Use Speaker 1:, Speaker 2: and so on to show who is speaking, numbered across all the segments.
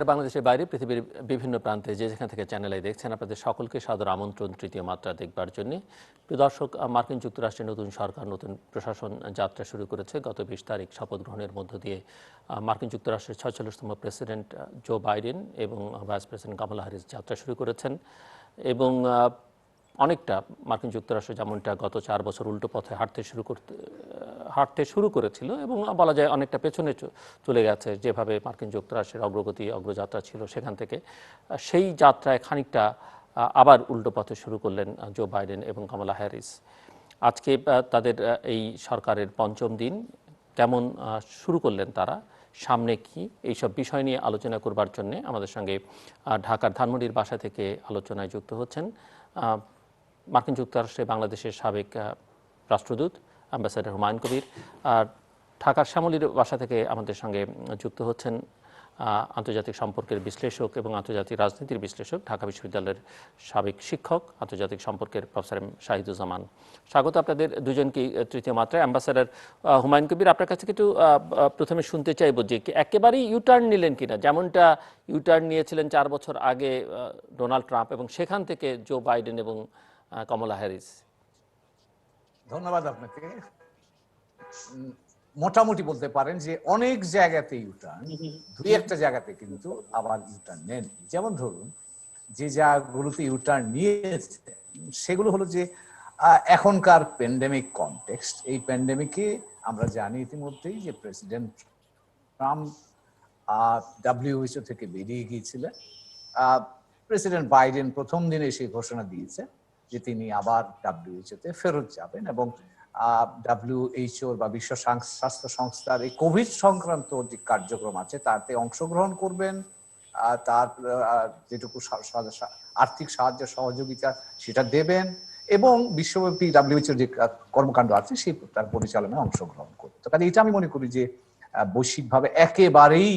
Speaker 1: যারা বাংলাদেশের বাইরে পৃথিবীর বিভিন্ন প্রান্তে যে যেখান থেকে চ্যানেলে দেখছেন, আপনাদের সকলকে সাদর আমন্ত্রণ তৃতীয় মাত্রা দেখবার জন্য। প্রিয় দর্শক, মার্কিন যুক্তরাষ্ট্রের নতুন সরকার, নতুন প্রশাসন যাত্রা শুরু করেছে। গত 20 তারিখ শপথ গ্রহণের মধ্য দিয়ে মার্কিন যুক্তরাষ্ট্রের 46তম প্রেসিডেন্ট জো বাইডেন এবং ভাইস প্রেসিডেন্ট কামালা হ্যারিস যাত্রা শুরু করেছেন। এবং অনেকটা মার্কিন যুক্তরাষ্ট্র যেমনটা গত 4 বছর উল্টো পথে হাঁটতে শুরু করেছিল এবং বলা যায় অনেকটা পেছনে চলে গেছে, যেভাবে মার্কিন যুক্তরাষ্ট্রের অগ্রযাত্রা ছিল সেখান থেকে, সেই যাত্রায় খানিকটা আবার উল্টো পথে শুরু করলেন জো বাইডেন এবং কামালা হ্যারিস। আজকে তাদের এই সরকারের পঞ্চম দিন, কেমন শুরু করলেন তারা, সামনে কি, এইসব বিষয় নিয়ে আলোচনা করবার জন্যে আমাদের সঙ্গে ঢাকার ধানমন্ডির বাসা থেকে আলোচনায় যুক্ত হচ্ছেন মার্কিন যুক্তরাষ্ট্রে বাংলাদেশের সাবেক রাষ্ট্রদূত অ্যাম্বাসেডর হুমায়ুন কবির। আর ঢাকার শ্যামলীর বাসা থেকে আমাদের সঙ্গে যুক্ত হচ্ছেন আন্তর্জাতিক সম্পর্কের বিশ্লেষক এবং আন্তর্জাতিক রাজনীতির বিশ্লেষক, ঢাকা বিশ্ববিদ্যালয়ের সাবেক শিক্ষক, আন্তর্জাতিক সম্পর্কের প্রফেসর শাহিদুজ্জামান। স্বাগত আপনাদের দুজনকেই তৃতীয় মাত্রায়। অ্যাম্বাসেডর হুমায়ুন কবির, আপনার কাছে একটু প্রথমে শুনতে চাইব যে একেবারেই ইউটার্ন নিলেন কিনা, যেমনটা ইউটার্ন নিয়েছিলেন 4 বছর আগে ডোনাল্ড ট্রাম্প এবং সেখান থেকে জো বাইডেন এবং কমলা হ্যারিস।
Speaker 2: ধন্যবাদ আপনাকে। মোটামুটি বলতে পারেন যে অনেক জায়গাতে ইউটার্ন, দুই একটা জায়গাতে কিন্তু আবার ইউটার্ন নেন। যেমন ধরুন, যে জায়গাগুলোতে ইউটার্ন নিয়েছে সেগুলো হলো যে এখনকার প্যান্ডেমিক কনটেক্সট। এই প্যান্ডেমিকে আমরা জানি ইতিমধ্যেই যে প্রেসিডেন্ট ট্রাম্প WHO থেকে বেরিয়ে গিয়েছিলেন। প্রেসিডেন্ট বাইডেন প্রথম দিনে সেই ঘোষণা দিয়েছে যে তিনি আবার WHO তে ফেরত যাবেন এবং WHO বা বিশ্ব স্বাস্থ্য সংস্থার এই কোভিড সংক্রান্ত যে কার্যক্রম আছে তাতে অংশগ্রহণ করবেন, তার যেটুকু আর্থিক সাহায্য সহযোগিতা সেটা দেবেন এবং বিশ্বব্যাপী WHO যে কর্মকাণ্ড আছে সেই তার পরিচালনায় অংশগ্রহণ করবেন। তো কাজে এটা আমি মনে করি যে বৈশ্বিকভাবে একেবারেই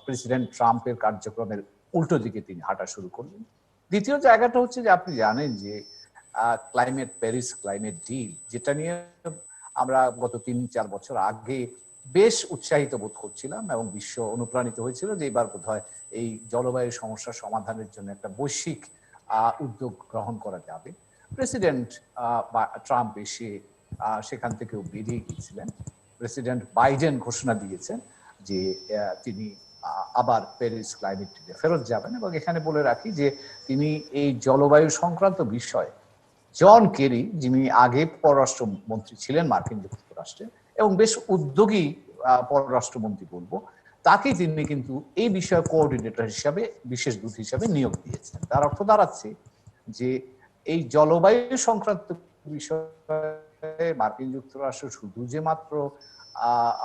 Speaker 2: প্রেসিডেন্ট ট্রাম্পের কার্যক্রমের উল্টো দিকে তিনি হাঁটা শুরু করলেন। দ্বিতীয় জায়গাটা হচ্ছে যে আপনি জানেন যে প্যারিস ক্লাইমেট ডিল, যেটা নিয়ে আমরা গত 3-4 বছর আগে বেশ উৎসাহিত বোধ করছিলাম এবং বিশ্ব অনুপ্রাণিত হয়েছিল যে এবার বোধহয় এই জলবায়ু সমস্যা সমাধানের জন্য একটা বৈশ্বিক উদ্যোগ গ্রহণ করা যাবে। প্রেসিডেন্ট ট্রাম্প এসে সেখান থেকেও বেরিয়ে গিয়েছিলেন। প্রেসিডেন্ট বাইডেন ঘোষণা দিয়েছেন যে তিনি আবার প্যারিস ক্লাইমেট ডিলে ফেরত যাবেন এবং এখানে বলে রাখি যে তিনি এই জলবায়ু সংক্রান্ত বিষয়ে জন কেরি, যিনি আগে পররাষ্ট্রমন্ত্রী ছিলেন মার্কিন যুক্তরাষ্ট্রে এবং বেশ উদ্যোগী পররাষ্ট্রমন্ত্রী বলবো, তাকে তিনি কিন্তু এই বিষয়ে কোঅর্ডিনেটর হিসাবে, বিশেষ দূত হিসাবে নিয়োগ দিয়েছেন। তার অর্থ দাঁড়াচ্ছে যে এই জলবায়ু সংক্রান্ত বিষয়ে মার্কিন যুক্তরাষ্ট্র শুধু যে মাত্র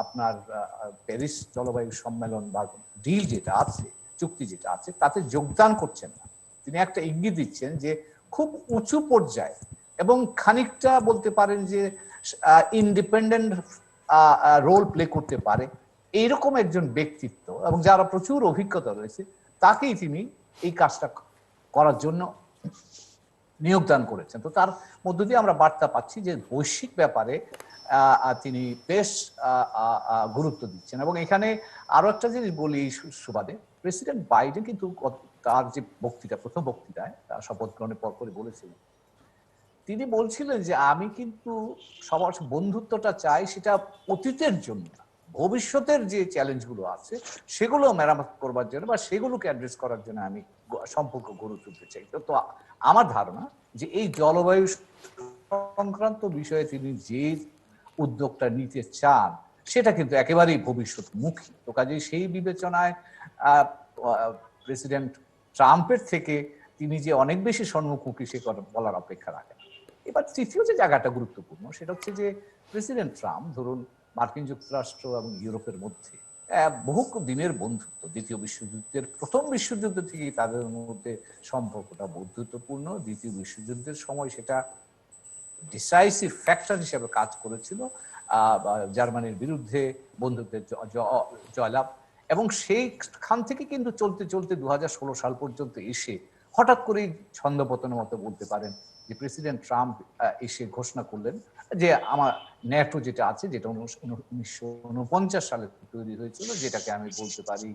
Speaker 2: আপনার প্যারিস জলবায়ু সম্মেলন বা ডিল যেটা আছে, চুক্তি যেটা আছে, তাতে যোগদান করছেন না, তিনি একটা ইঙ্গিত দিচ্ছেন যে খুব উঁচু পর্যায়ে এবং খানিকটা বলতে পারেন যে ইন্ডিপেন্ডেন্ট রোল প্লে করতে পারে এইরকম একজন ব্যক্তিত্ব এবং যারা প্রচুর অভিজ্ঞতা রয়েছে তাকেই তিনি এই কাজটা করার জন্য নিয়োগদান করেছেন। তো তার মধ্য দিয়ে আমরা বার্তা পাচ্ছি যে বৈশ্বিক ব্যাপারে তিনি বেশ গুরুত্ব দিচ্ছেন। এবং এখানে আরো একটা জিনিস বলি এই সুবাদে, প্রেসিডেন্ট বাইডেন কিন্তু তার যে প্রথম বক্তৃতায় শপথ গ্রহণের পর করে বলেছিলেন, তিনি বলছিলেন যে আমি কিন্তু সবার বন্ধুত্বটা চাই, সেটা অতীতের জন্য না, ভবিষ্যতের যে চ্যালেঞ্জগুলো আছে সেগুলো মেরামত করবার জন্য বা সেগুলোকে অ্যাড্রেস করার জন্য আমি সম্পর্ক গড়ে তুলতে চাই। তো আমার ধারণা যে এই জলবায়ু সংক্রান্ত বিষয়ে তিনি যে উদ্যোগটা নিতে চান সেটা কিন্তু একেবারেই ভবিষ্যৎমুখী। তো কাজেই সেই বিবেচনায় প্রেসিডেন্ট ট্রাম্পের থেকে তিনি যে অনেক বেশি সম্মুখমুখী সে বলার অপেক্ষা রাখে না। এবার তৃতীয় যে জায়গাটা গুরুত্বপূর্ণ সেটা হচ্ছে যে প্রেসিডেন্ট ট্রাম্প ধরুন মার্কিন যুক্তরাষ্ট্র এবং ইউরোপের মধ্যে বহু দিনের বন্ধুত্ব, দ্বিতীয় বিশ্বযুদ্ধের প্রথম বিশ্বযুদ্ধ থেকেই তাদের মধ্যে সম্পর্কটা বন্ধুত্বপূর্ণ। দ্বিতীয় বিশ্বযুদ্ধের সময় সেটা ডিসাইসিভ ফ্যাক্টর হিসেবে কাজ করেছিল, জার্মানির বিরুদ্ধে বন্ধুত্বের জয়লাভ। এবং সেইখান থেকে কিন্তু চলতে চলতে 2016 সাল পর্যন্ত এসে হঠাৎ করেই ছন্দপতনের মতো বলতে পারেন যে প্রেসিডেন্ট ট্রাম্প এসে ঘোষণা করলেন যে আমার ন্যাটো যেটা আছে, যেটা 1949 সালে তৈরি হয়েছিল, যেটাকে আমি বলতে পারি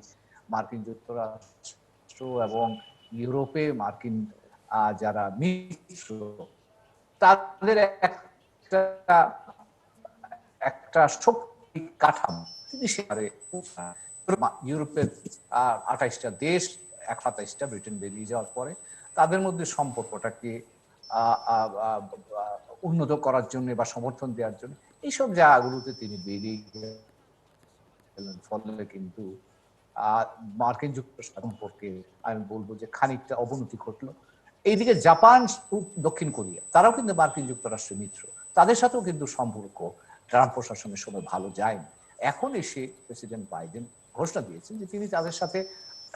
Speaker 2: মার্কিন যুক্তরাষ্ট্র এবং ইউরোপে মার্কিন যারা মিত্র তাদের একটা একটা শক্তি কাঠামো তিনি সেবারে ইউরোপের 28টা দেশ 27টা ব্রিটেন বেরিয়ে যাওয়ার পরে তাদের মধ্যে সম্পর্কটাকে উন্নত করার জন্য বা সমর্থন দেওয়ার জন্য এইসব জায়গাগুলোতে তিনি বেরিয়ে গেলেন। ফলে কিন্তু মার্কিন যুক্তরাষ্ট্র সম্পর্কে আমি বলবো যে খানিকটা অবনতি ঘটলো। এইদিকে জাপান, দক্ষিণ কোরিয়া তারাও কিন্তু মার্কিন যুক্তরাষ্ট্রের মিত্র, তাদের সাথেও কিন্তু সম্পর্ক ট্রাম্প প্রশাসনের সময় ভালো যায়নি। এখন এসে প্রেসিডেন্ট বাইডেন ঘোষণা দিয়েছেন যে তিনি তাদের সাথে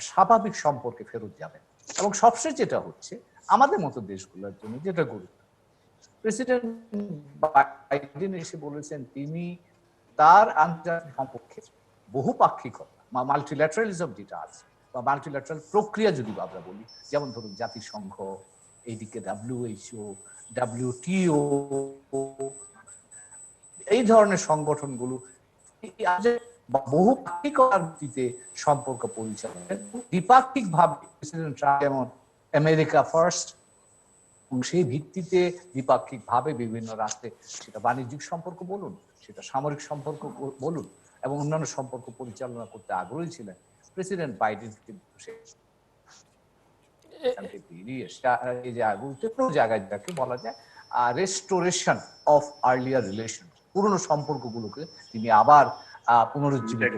Speaker 2: স্বাভাবিক সম্পর্কে ফেরত যাবেন। এবং সবশেষ যেটা হচ্ছে আমাদের মতো দেশগুলোর জন্য যেটা গুরুত্ব, প্রেসিডেন্ট বাইডেন এসে বলেছেন তিনি তার আন্তর্জাতিক সম্পর্কে বহুপাক্ষিকতা মাল্টিল্যাটারালিজম যেটা আছে বা মাল্টিল্যাটারাল প্রক্রিয়া যদি আমরা বলি, যেমন ধরুন জাতিসংঘ, এইদিকে WHO, WTO, এই ধরনের সংগঠনগুলো বহুপাক্ষিকতার ভিত্তিতে সম্পর্ক পরিচালনা, দ্বিপাক্ষিক ভাবে প্রেসিডেন্ট ট্রাম্প যেমন আমেরিকা ফার্স্ট, সেই ভিত্তিতে দ্বিপাক্ষিক ভাবে বিভিন্ন রাষ্ট্রে সেটা বাণিজ্যিক সম্পর্ক বলুন, সেটা সামরিক সম্পর্ক বলুন এবং অন্যান্য সম্পর্ক পরিচালনা করতে আগ্রহী ছিলেন প্রেসিডেন্ট বাইডেন। কিন্তু এই গুরুত্বপূর্ণ জায়গায় যাকে বলা যায় রেস্টোরেশন অফ আর্লিয়ার রিলেশন, পুরনো সম্পর্কগুলোকে তিনি আবার পুনরুজ্জীবিত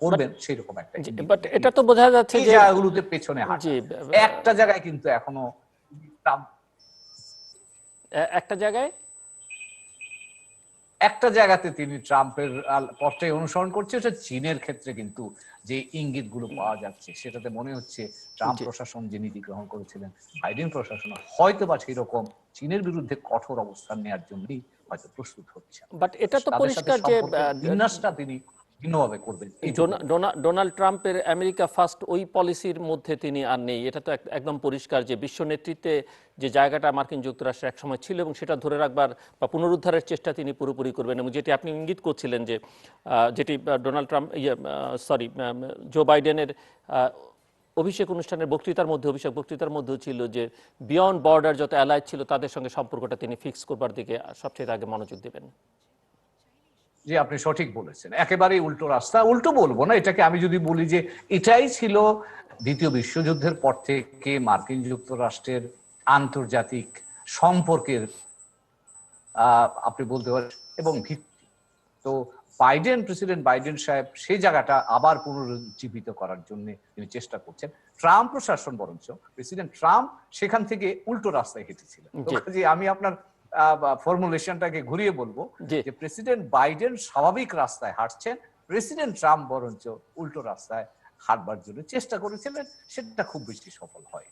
Speaker 2: করবেন সেরকম একটা।
Speaker 1: বাট এটা তো বোঝা যাচ্ছে যে
Speaker 2: জায়গাগুলোতে পেছনে হাঁটা, একটা জায়গায় কিন্তু এখনো একটা জায়গাতে তিনি ট্রাম্পের পথটাই অনুসরণ করছে, এটা চীনের ক্ষেত্রে কিন্তু যে ইঙ্গিতগুলো পাওয়া যাচ্ছে সেটাতে মনে হচ্ছে ট্রাম্প প্রশাসন যে নীতি গ্রহণ করেছিলেন বাইডেন প্রশাসন হয়তো বা সেই রকম চীনের বিরুদ্ধে কঠোর অবস্থান নেওয়ার জন্যই হয়তো প্রস্তুত হচ্ছে।
Speaker 1: বাট এটা তো পরিষ্কার যে
Speaker 2: বিন্যাসটা তিনি ভিন্নভাবে করবেন।
Speaker 1: ডোনাল্ড ট্রাম্পের আমেরিকা ফার্স্ট ওই পলিসির মধ্যে তিনি আর নেই, এটা তো একদম পরিষ্কার যে বিশ্ব নেতৃত্বে যে জায়গাটা মার্কিন যুক্তরাষ্ট্রের একসময় ছিল এবং সেটা ধরে রাখবার বা পুনরুদ্ধারের চেষ্টা তিনি পুরোপুরি করবেন। এবং যেটি আপনি ইঙ্গিত করছিলেন যে যেটি ডোনাল্ড ট্রাম্প জো বাইডেনের অভিষেক অনুষ্ঠানের বক্তৃতার মধ্যেও ছিল যে বিয়ন্ড বর্ডার যত অ্যালাইড ছিল তাদের সঙ্গে সম্পর্কটা তিনি ফিক্স করবার দিকে সবচেয়ে আগে মনোযোগ দেবেন।
Speaker 2: জি, আপনি সঠিক বলেছেন, একেবারেই উল্টো রাস্তা। উল্টো বলবো না, এটাকে আমি যদি বলি যে এটাই ছিল দ্বিতীয় বিশ্বযুদ্ধের পর থেকে মার্কিন যুক্তরাষ্ট্রের আন্তর্জাতিক সম্পর্কের আপনি বলতে পারেন এবং ভিত্তি। তো প্রেসিডেন্ট বাইডেন সাহেব সেই জায়গাটা আবার পুনরুজ্জীবিত করার জন্য তিনি চেষ্টা করছেন। ট্রাম্প প্রশাসন বরঞ্চ প্রেসিডেন্ট ট্রাম্প সেখান থেকে উল্টো রাস্তায় হেঁটেছিলেন। আমি আপনার ফর্মুলেশনটাকে ঘুরিয়ে বলবো যে প্রেসিডেন্ট বাইডেন স্বাভাবিক রাস্তায় হাঁটছেন, প্রেসিডেন্ট ট্রাম্প বরঞ্চ উল্টো রাস্তায় হাঁটবার জন্য চেষ্টা করেছিলেন, সেটা খুব বেশি সফল হয়।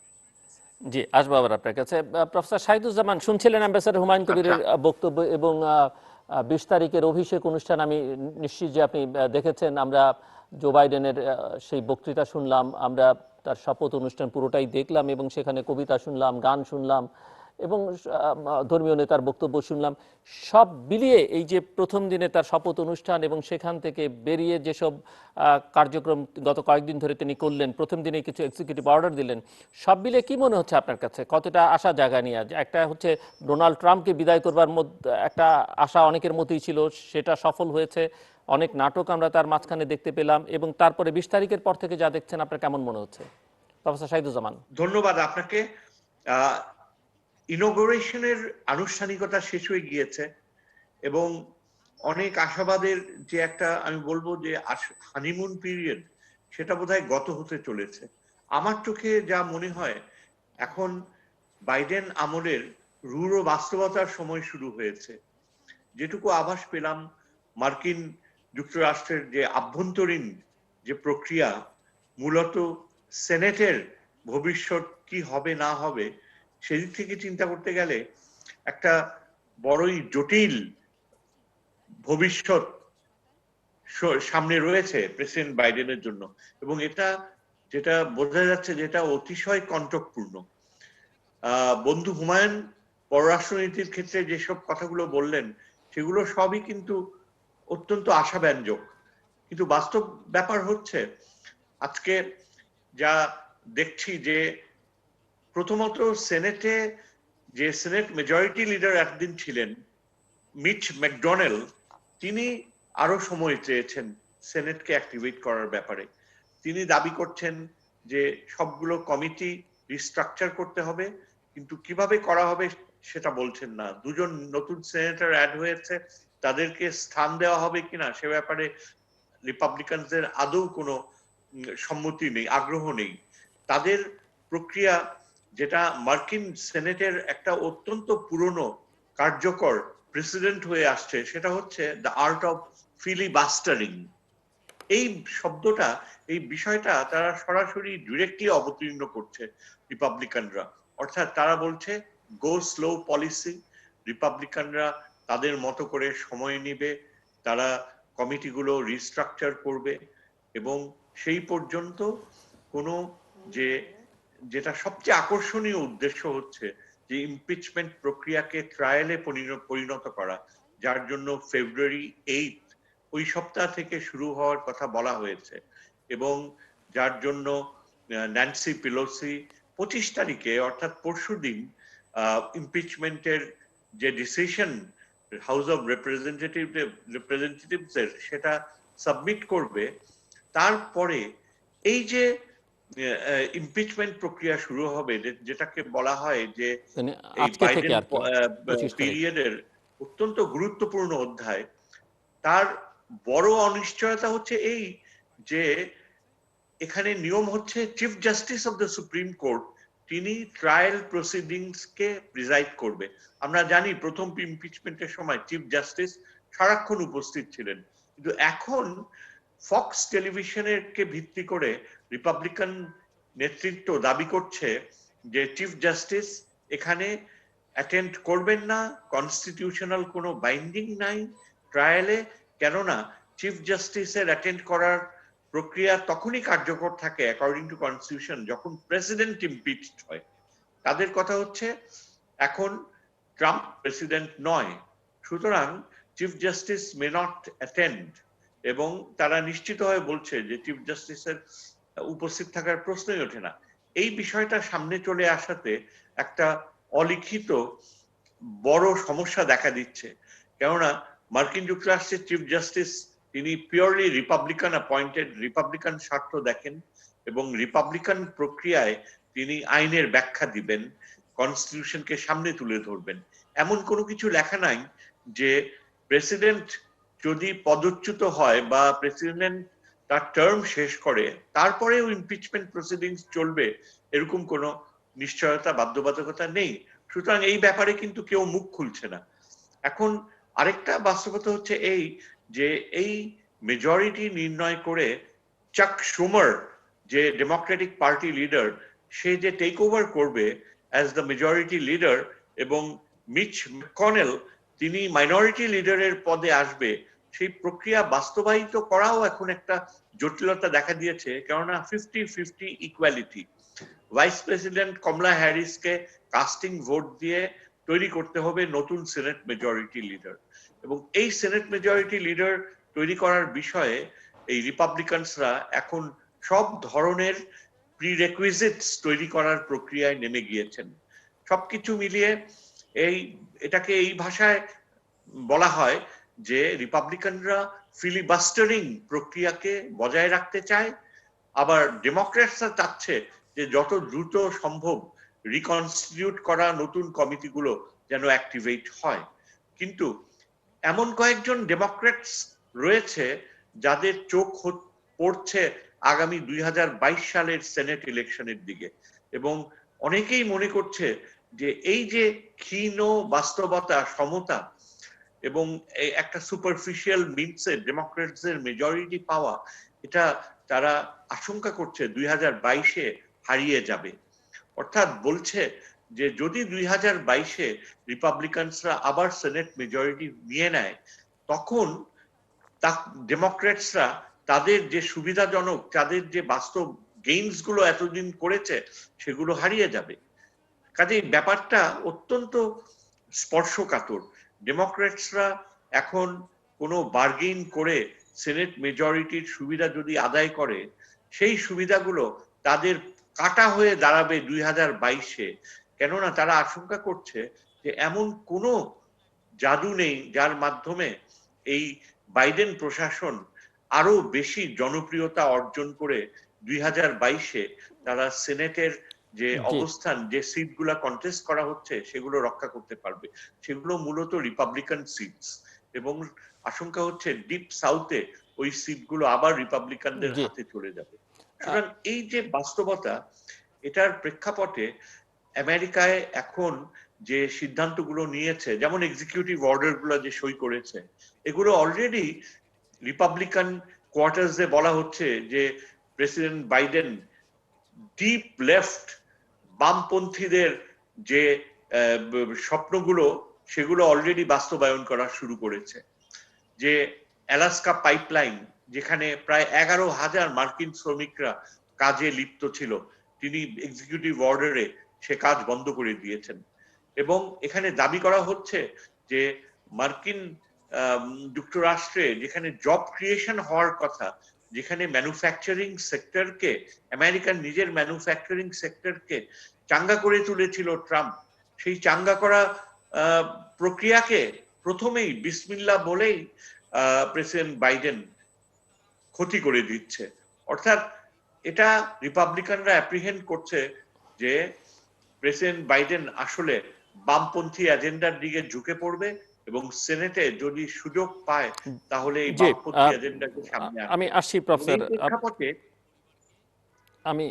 Speaker 1: জি, আসবো আবার আপনার কাছে। প্রফেসর শাহিদুজ্জামান, শুনছিলেন অ্যাম্বাসেডর হুমায়ুন কবিরের বক্তব্য এবং 20 তারিখের অভিষেক অনুষ্ঠান আমি নিশ্চিত যে আপনি দেখেছেন। আমরা জো বাইডেনের সেই বক্তৃতা শুনলাম, আমরা তার শপথ অনুষ্ঠান পুরোটাই দেখলাম এবং সেখানে কবিতা শুনলাম, গান শুনলাম এবং ধর্মীয় নেতার বক্তব্য শুনলাম। সব মিলিয়ে এই যে প্রথম দিনে তার শপথ অনুষ্ঠান এবং সেখান থেকে বেরিয়ে যেসব কার্যক্রম গত কয়েকদিন ধরে তিনি করলেন, প্রথম দিনে কিছু এক্সিকিউটিভ অর্ডার দিলেন, সব মিলিয়ে কি মনে হচ্ছে আপনার কাছে? কতটা আশা জায়গা নিয়ে? একটা হচ্ছে ডোনাল্ড ট্রাম্পকে বিদায় করবার মধ্যে একটা আশা অনেকের মধ্যেই ছিল, সেটা সফল হয়েছে। অনেক নাটক আমরা তার মাঝখানে দেখতে পেলাম এবং তারপরে 20 তারিখের পর থেকে যা দেখছেন আপনার কেমন মনে হচ্ছে? প্রফেসর শাহিদুজ্জামান।
Speaker 3: ধন্যবাদ আপনাকে। ইনগরেশনের আনুষ্ঠানিকতা শেষ হয়ে গিয়েছে এবং অনেক আশাবাদের যে একটা আমি বলবো যে হানিমুন পিরিয়ড, সেটা বোধহয় গত হতে চলেছে। আমার চোখে যা মনে হয় এখন বাইডেন আমলের রূঢ় বাস্তবতার সময় শুরু হয়েছে। যেটুকু আভাস পেলাম মার্কিন যুক্তরাষ্ট্রের যে আভ্যন্তরীণ যে প্রক্রিয়া, মূলত সেনেটের ভবিষ্যৎ কি হবে না হবে সেদিক থেকে চিন্তা করতে গেলে একটা বড়ই জটিল ভবিষ্যৎ সামনে রয়েছে প্রেসিডেন্ট বাইডেনের জন্য। এবং এটা যেটা বোঝা যাচ্ছে যেটা অতিশয় কণ্টকপূর্ণ। বন্ধু হুমায়ুন পররাষ্ট্রনীতির ক্ষেত্রে যেসব কথাগুলো বললেন সেগুলো সবই কিন্তু অত্যন্ত আশাব্যঞ্জক, কিন্তু বাস্তব ব্যাপার হচ্ছে আজকে যা দেখছি যে প্রথমত সেনেটে যে সেনেট মেজরিটি লিডার একদিন ছিলেন মিচ ম্যাকডোনাল্ড, তিনি আরো সময় চেয়েছেন সেনেটকে অ্যাক্টিভেট করার ব্যাপারে। তিনি দাবি করছেন যে সবগুলো কমিটি রিস্ট্রাকচার করতে হবে, কিন্তু কিভাবে করা হবে সেটা বলছেন না। দুজন নতুন সেনেটর অ্যাড হয়েছে, তাদেরকে স্থান দেওয়া হবে কিনা সে ব্যাপারে রিপাবলিকানদের আদৌ কোনো সম্মতি নেই, আগ্রহ নেই। তাদের প্রক্রিয়া, যেটা মার্কিন সেনেটের একটা অত্যন্ত পুরনো কার্যকর প্রেসিডেন্ট হয়ে আসছে, সেটা হচ্ছে দ্য আর্ট অফ ফিলিবাস্টারিং। এই শব্দটা, এই বিষয়টা তারা সরাসরি ডিরেক্টলি অবতীর্ণ করছে রিপাবলিকানরা। অর্থাৎ তারা বলছে গো স্লো পলিসি। রিপাবলিকানরা তাদের মতো করে সময় নেবে, তারা কমিটিগুলো রিস্ট্রাকচার করবে, এবং সেই পর্যন্ত কোনো যে যেটা সবচেয়ে আকর্ষণীয় উদ্দেশ্য হচ্ছে যে ইমপিচমেন্ট প্রক্রিয়াকে ট্রায়ালে পরিণত করা, যার জন্য ফেব্রুয়ারি 8 ওই সপ্তাহ থেকে শুরু হওয়ার কথা বলা হয়েছে, এবং যার জন্য ন্যান্সি পেলোসি 25 তারিখে অর্থাৎ পরশুদিন ইমপিচমেন্টের যে ডিসিশন হাউস অফ রিপ্রেজেন্টেটিভস এর সেটা সাবমিট করবে। তারপরে এই যে ইমপিচমেন্ট প্রক্রিয়া শুরু হবে, যেটাকে বলা হয় যে এই
Speaker 1: আজকে থেকে
Speaker 3: বাইডেন
Speaker 1: আর কি 25 তারিখ।
Speaker 3: পিরিয়ডের অত্যন্ত গুরুত্বপূর্ণ অধ্যায়, তার বড় অনিশ্চয়তা হচ্ছে এই যে এখানে নিয়ম হচ্ছে chief justice of the supreme court তিনি ট্রায়াল প্রসিডিংস কে প্রিজাইড করবে। আমরা জানি প্রথম ইমপিচমেন্টের সময় চিফ জাস্টিস সারাক্ষণ উপস্থিত ছিলেন, কিন্তু এখন ফক্স টেলিভিশনের কে ভিত্তি করে রিপাবলিকান নেতৃত্ব দাবি করছে যে চিফ জাস্টিস এখানে অ্যাটেন্ড করবেন না, কনস্টিটিউশনাল কোনো বাইন্ডিং নাই ট্রায়ালে, কেননা চিফ জাস্টিসের অ্যাটেন্ড করার প্রক্রিয়া তখনই কার্যকর থাকে অ্যাকর্ডিং টু কনস্টিটিউশন যখন প্রেসিডেন্ট ইমপিচড হয়। তাদের কথা হচ্ছে এখন ট্রাম্প প্রেসিডেন্ট নয়, সুতরাং chief justice may not attend, এবং তারা নিশ্চিত হয়ে বলছে যে চিফ জাস্টিসের উপস্থিত থাকার প্রশ্নই ওঠে না। এই বিষয়টা সামনে চলে আসাতে একটা অলিখিত বড় সমস্যা দেখা দিচ্ছে, কেননা মার্কিন যুক্তরাষ্ট্রের চিফ জাস্টিস তিনি পিওরলি রিপাবলিকান অ্যাপয়েন্টেড, রিপাবলিকান স্বার্থ দেখেন, এবং রিপাবলিকান প্রক্রিয়ায় তিনি আইনের ব্যাখ্যা দিবেন, কনস্টিটিউশনকে সামনে তুলে ধরবেন। এমন কোনো কিছু লেখা নাই যে প্রেসিডেন্ট যদি পদচ্যুত হয় বা প্রেসিডেন্ট তার টার্ম শেষ করে তারপরেও ইমপিচমেন্ট প্রসিডিংস চলবে, এরকম কোনো নিশ্চয়তা বাধ্যবাধকতা নেই। সুতরাং এই ব্যাপারে কিন্তু কেউ মুখ খুলছে না। এখন আরেকটা বাস্তবতা হচ্ছে এই যে এই মেজরিটি নির্ণয় করে চাক শুমার যে ডেমোক্রেটিক পার্টি লিডার, সে যে টেক ওভার করবে অ্যাজ দ্য মেজরিটি লিডার, এবং মিচ ম্যাককনেল তিনি মাইনরিটি লিডারের পদে আসবে, সেই প্রক্রিয়া বাস্তবায়িত করাও এখন একটা জটিলতা দেখা দিয়েছে, কেননা 50-50 ইকুয়ালিটি। ভাইস প্রেসিডেন্ট কমলা হ্যারিসকে কাস্টিং ভোট দিয়ে তৈরি করতে হবে নতুন সেনেট মেজরিটি লিডার, এবং এই সেনেট মেজরিটি লিডার তৈরি করার বিষয়ে এই রিপাবলিকানসরা এখন সব ধরনের প্রিরেকুইজিটস তৈরি করার প্রক্রিয়ায় নেমে গিয়েছেন। সবকিছু মিলিয়ে এটাকে এই ভাষায় বলা হয় যে রিপাবলিকানরা ফিলিবাস্টারিং প্রক্রিয়াকে বজায় রাখতে চায়, আবার ডেমোক্রেটসরা চাচ্ছে যে যত দ্রুত সম্ভব রিকনস্টিটিউট করা নতুন কমিটিগুলো যেন অ্যাক্টিভেট হয়। কিন্তু এমন কয়েকজন ডেমোক্রেটস রয়েছে যাদের চোখ পড়ছে আগামী 2022 সালের সেনেট ইলেকশনের দিকে, এবং অনেকেই মনে করছে যে এই যে ক্ষীণ বাস্তবতা, সমতা এবং একটা সুপারফিশিয়াল মিনসে ডেমোক্রেটসের মেজরিটি পাওয়া, এটা তারা আশঙ্কা করছে 2022-এ হারিয়ে যাবে। অর্থাৎ বলছে যে যদি 2022-এ রিপাবলিকানসরা আবার সেনেট মেজরিটি নিয়ে নেয়, তখন ডেমোক্রেটসরা তাদের যে সুবিধাজনক, তাদের যে বাস্তব গেইনস গুলো এতদিন করেছে সেগুলো হারিয়ে যাবে। কাজেই ব্যাপারটা অত্যন্ত স্পর্শকাতর। ডেমোক্রেটসরা এখন কোনো বার্গেইন করে সেনেট মেজরিটির সুবিধা যদি আদায় করে, সেই সুবিধাগুলো তাদের কাটা হয়ে দাঁড়াবে 2022-এ। কেননা তারা আশঙ্কা করছে যে এমন কোনো জাদু নেই যার মাধ্যমে এই বাইডেন প্রশাসন আরো বেশি জনপ্রিয়তা অর্জন করে 2022-এ তারা সিনেটের যে
Speaker 1: জি
Speaker 3: অবস্থান, যে সিটগুলা কন্টেস্ট করা হচ্ছে সেগুলো রক্ষা করতে পারবে। সেগুলো মূলত রিপাবলিকান সিটস, এবং আশঙ্কা হচ্ছে ডিপ সাউথে ওই সিটগুলো আবার রিপাবলিকানদের
Speaker 1: জি
Speaker 3: হাতে চলে যাবে। সুতরাং এই যে বাস্তবতা, এটার প্রেক্ষাপটে আমেরিকায় এখন যে সিদ্ধান্তগুলো নিয়েছে, যেমন এক্সিকিউটিভ অর্ডার গুলো যে সই করেছে, এগুলো অলরেডি রিপাবলিকান কোয়ার্টার্সে বলা হচ্ছে যে প্রেসিডেন্ট বাইডেন ডিপ লেফট বামপন্থীদের যে স্বপ্নগুলো সেগুলো অলরেডি বাস্তবায়ন করা শুরু করেছে। যে অ্যালাস্কা পাইপলাইন, যেখানে প্রায় 11,000 মার্কিন শ্রমিকরা কাজে লিপ্ত ছিল, তিনি এক্সিকিউটিভ অর্ডারে সে কাজ বন্ধ করে দিয়েছেন। এবং এখানে দাবি করা হচ্ছে যে মার্কিন যুক্তরাষ্ট্রে যেখানে জব ক্রিয়েশন হওয়ার কথা, যেখানে ম্যানুফ্যাকচারিং সেক্টরকে, আমেরিকার নিজের ম্যানুফ্যাকচারিং সেক্টরকে চাঙ্গা করে তুলেছিল ট্রাম্প, সেই চাঙ্গা করা প্রক্রিয়াকে প্রথমেই বিসমিল্লাহ বলেই প্রেসিডেন্ট বাইডেন ক্ষতি করে দিচ্ছে। অর্থাৎ এটা রিপাবলিকানরা অ্যাপ্রিহেন্ড করছে যে প্রেসিডেন্ট বাইডেন আসলে বামপন্থী এজেন্ডার দিকে ঝুঁকে পড়বে এবং সেনেটে যদি সুযোগ পায় তাহলে এই
Speaker 1: জি
Speaker 3: বামপন্থী এজেন্ডাকে সামনে
Speaker 1: আমি
Speaker 3: আনবে।
Speaker 1: আসছি
Speaker 3: এবং
Speaker 1: প্রফেসর,
Speaker 3: এই প্রেক্ষাপটে
Speaker 1: আমি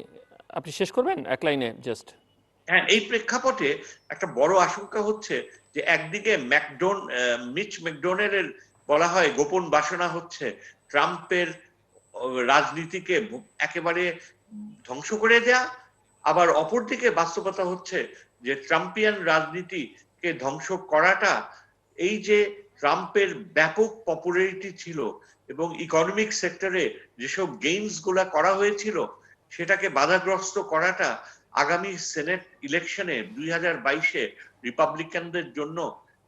Speaker 1: আপনি শেষ করবেন এক লাইনে জাস্ট।
Speaker 3: হ্যাঁ, এই প্রেক্ষাপটে একটা বড় আশঙ্কা হচ্ছে যে একদিকে মিচ ম্যাকডোনাল্ডের বলা হয় গোপন বাসনা হচ্ছে ট্রাম্পের রাজনীতিকে একেবারে ধ্বংস করে দেয়া, আবার অপরদিকে বাস্তবতা হচ্ছে যে ট্রাম্পিয়ান রাজনীতিকে ধ্বংস করাটা, এই যে ট্রাম্পের ব্যাপক পপুলারিটি ছিল এবং ইকোনমিক সেক্টরে যেসব গেইনস গুলা করা হয়েছিল সেটাকে বাধাগ্রস্ত করাটা আগামী সেনেট ইলেকশনে 2022-এ রিপাবলিকানদের জন্য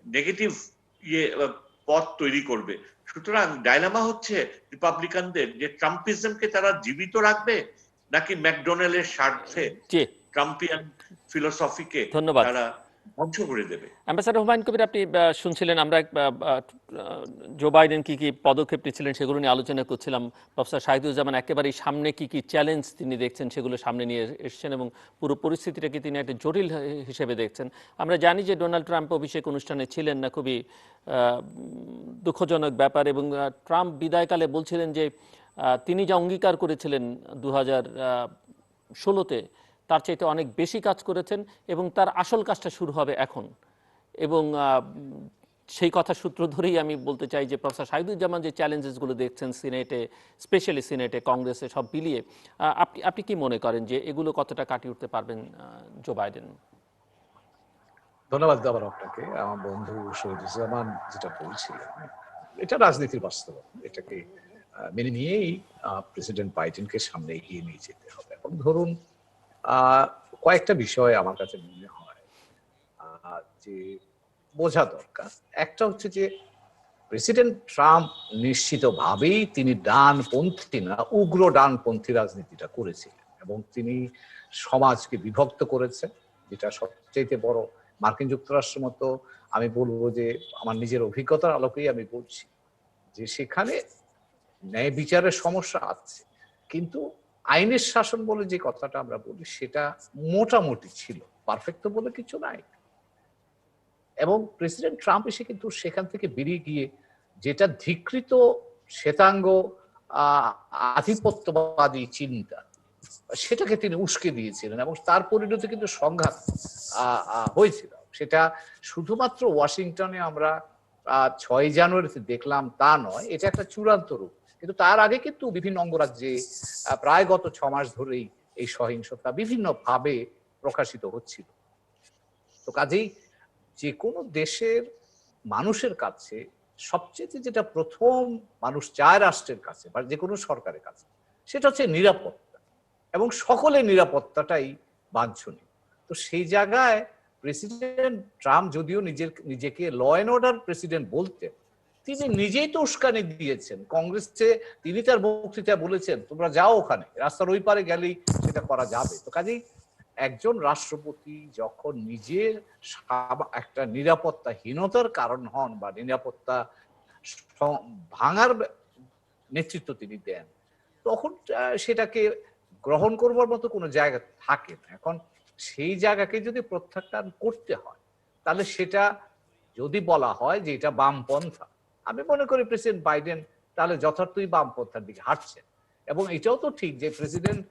Speaker 3: নেগেটিভ পথ তৈরি করবে। সুতরাং ডাইলেমা হচ্ছে রিপাবলিকানদের যে ট্রাম্পিজমকে তারা জীবিত রাখবে নাকি ম্যাকডোনাল্ডের স্বার্থে
Speaker 1: জি
Speaker 3: ট্রাম্পিয়ান ফিলোসফিকে
Speaker 1: ধন্যবাদ।
Speaker 3: তারা ধ্বংস করে দেবে।
Speaker 1: অ্যাম্বাসাডার হুমায়ুন কবির, আপনি শুনছিলেন আমরা জো বাইডেন কি কি পদক্ষেপ নিচ্ছিলেন সেগুলো নিয়ে আলোচনা করছিলাম। প্রফেসর শাহিদুজ্জামান একেবারেই সামনে কি কি চ্যালেঞ্জ তিনি দেখছেন সেগুলো সামনে নিয়ে এসেছেন এবং পুরো পরিস্থিতিটাকে তিনি একটা জটিল হিসেবে দেখছেন। আমরা জানি যে ডোনাল্ড ট্রাম্প অভিষেক অনুষ্ঠানে ছিলেন না, খুবই দুঃখজনক ব্যাপার। এবং ট্রাম্প বিদায়কালে বলছিলেন যে তিনি যা অঙ্গীকার করেছিলেন 2016-তে তার চাইতে অনেক বেশি কাজ করেছেন এবং তার আসল কাজটা শুরু হবে এখন। এবং সেই কথা সূত্র ধরেই আমি বলতে চাই যে প্রফেসর শাহিদুজ্জামান যে চ্যালেঞ্জেসগুলো দেখছেন সিনেটে, স্পেশালি সিনেটে, কংগ্রেসে, সব মিলিয়ে আপনি কি মনে করেন যে এগুলো কতটা কাটিয়ে উঠতে পারবেন জো বাইডেন?
Speaker 2: ধন্যবাদ আবার আপনাকে। আমার বন্ধু শহীদুজ্জামান যেটা বলছিলেন, এটা রাজনীতির বাস্তবতা, এটাকে মেনে নিয়েই প্রেসিডেন্ট বাইডেনকে সামনে এগিয়ে নিয়ে যেতে হবে। এবং ধরুন কয়েকটা বিষয় আমার কাছে মনে হয় যে বোঝা দরকার। একটা হচ্ছে যে প্রেসিডেন্ট ট্রাম্প নিশ্চিতভাবেই তিনি ডানপন্থী না, উগ্র ডানপন্থী রাজনীতিটা করেছিলেন এবং তিনি সমাজকে বিভক্ত করেছেন, যেটা সবচেয়ে বড়। মার্কিন যুক্তরাষ্ট্রের মতো, আমি বলবো যে আমার নিজের অভিজ্ঞতার আলোকেই আমি বলছি যে সেখানে ন্যায় বিচারের সমস্যা আছে, কিন্তু আইনের শাসন বলে যে কথাটা আমরা বলি সেটা মোটামুটি ছিল, পারফেক্ট তো বলে কিছু নাই। এবং প্রেসিডেন্ট ট্রাম্প এসে কিন্তু সেখান থেকে বেরিয়ে গিয়ে যেটা ধিকৃত শ্বেতাঙ্গ আধিপত্যবাদী চিন্তা, সেটাকে তিনি উস্কে দিয়েছিলেন এবং তার পরিণতি কিন্তু সংঘাত হয়েছিল। সেটা শুধুমাত্র ওয়াশিংটনে আমরা 6 জানুয়ারিতে দেখলাম তা নয়, এটা একটা চূড়ান্ত রূপ। কিন্তু তার আগে কিন্তু বিভিন্ন অঙ্গরাজ্যে প্রায় গত 6 মাস ধরেই এই সহিংসতা বিভিন্ন ভাবে প্রকাশিত হচ্ছিল। তো কাজেই যে কোনো দেশের মানুষের কাছে সবচেয়ে যেটা প্রথম মানুষ চায় রাষ্ট্রের কাছে বা যে কোনো সরকারের কাছে, সেটা হচ্ছে নিরাপত্তা, এবং সকলের নিরাপত্তাটাই বাঞ্ছনীয়। তো সেই জায়গায় প্রেসিডেন্ট ট্রাম্প যদিও নিজেকে ল অ্যান্ড অর্ডার প্রেসিডেন্ট বলতেন, তিনি নিজেই তো উস্কানি দিয়েছেন কংগ্রেসে। তিনি তার বক্তৃতায় বলেছেন তোমরা যাও ওখানে, রাস্তার ওই পারে গেলেই সেটা করা যাবে। তো কাজেই একজন রাষ্ট্রপতি যখন নিজের একটা নিরাপত্তাহীনতার কারণ হন বা নিরাপত্তা ভাঙার নেতৃত্ব তিনি দেন, তখন সেটাকে গ্রহণ করবার মতো কোনো জায়গা থাকে না। এখন সেই জায়গাকে যদি প্রত্যাখ্যান করতে হয়, তাহলে সেটা যদি বলা হয় যে এটা বামপন্থা, আমি মনে করি প্রেসিডেন্ট বাইডেন তাহলে যথার্থই বামপন্থার দিকে হাঁটছেন। এবং এটাও তো ঠিক যে প্রেসিডেন্ট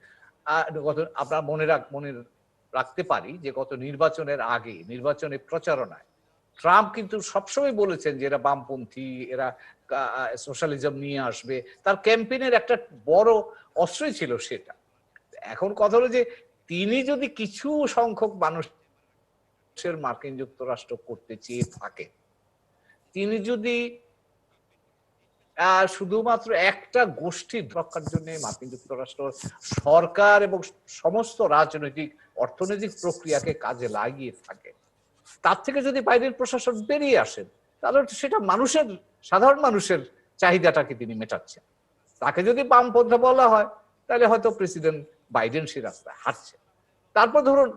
Speaker 2: আপনার মনে রাখতে পারি যে গত নির্বাচনের আগে নির্বাচনের প্রচারণায় ট্রাম্প কিন্তু সবসময় বলেছেন যে এরা বামপন্থী, এরা সোশ্যালিজম নিয়ে আসবে। তার ক্যাম্পেইনের একটা বড় অস্ত্রই ছিল সেটা। এখন কথা হলো যে তিনি যদি কিছু সংখ্যক মানুষের মার্কিন যুক্তরাষ্ট্র করতে চেয়ে থাকে, তিনি যদি শুধুমাত্র একটা গোষ্ঠীর রক্ষার জন্য মার্কিন যুক্তরাষ্ট্র সরকার এবং সমস্ত রাজনৈতিক অর্থনৈতিক প্রক্রিয়াকে কাজে লাগিয়ে থাকে, তার থেকে যদি বাইডেন প্রশাসন বেরিয়ে আসেন, তাহলে সেটা সাধারণ মানুষের চাহিদাটাকে তিনি মেটাচ্ছেন। তাকে যদি বামপন্থা বলা হয়, তাহলে হয়তো প্রেসিডেন্ট বাইডেন সে রাস্তায় হাঁটছে। তারপর ধরুন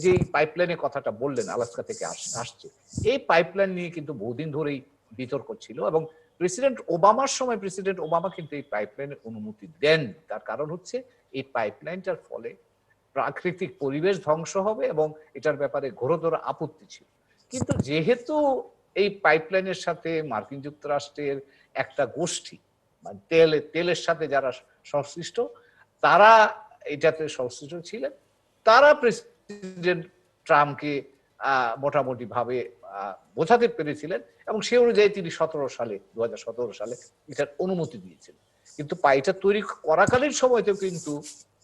Speaker 2: যে পাইপলাইনের কথাটা বললেন, আলাস্কা থেকে আসছে, এই পাইপলাইন নিয়ে কিন্তু বহুদিন ধরেই বিতর্ক ছিল এবং প্রেসিডেন্ট ওবামার সময় প্রেসিডেন্ট ওবামা কিন্তু এই পাইপলাইনের অনুমতি দেন। তার কারণ হচ্ছে এই পাইপলাইনটার ফলে প্রাকৃতিক পরিবেশ ধ্বংস হবে এবং এটার ব্যাপারে ঘোরতর আপত্তি ছিল। কিন্তু যেহেতু এই পাইপলাইনের সাথে মার্কিন যুক্তরাষ্ট্রের একটা গোষ্ঠী মানে তেলের সাথে যারা সংশ্লিষ্ট, তারা এটাতে সংশ্লিষ্ট ছিলেন, তারা প্রেসিডেন্ট ট্রাম্পকে মোটামুটি ভাবে বোঝাতে পেরেছিলেন এবং সে অনুযায়ী তিনি 2017 সালে এটার অনুমতি দিয়েছিলেন। কিন্তু এটা তৈরি করাকালীন সময়তেও কিন্তু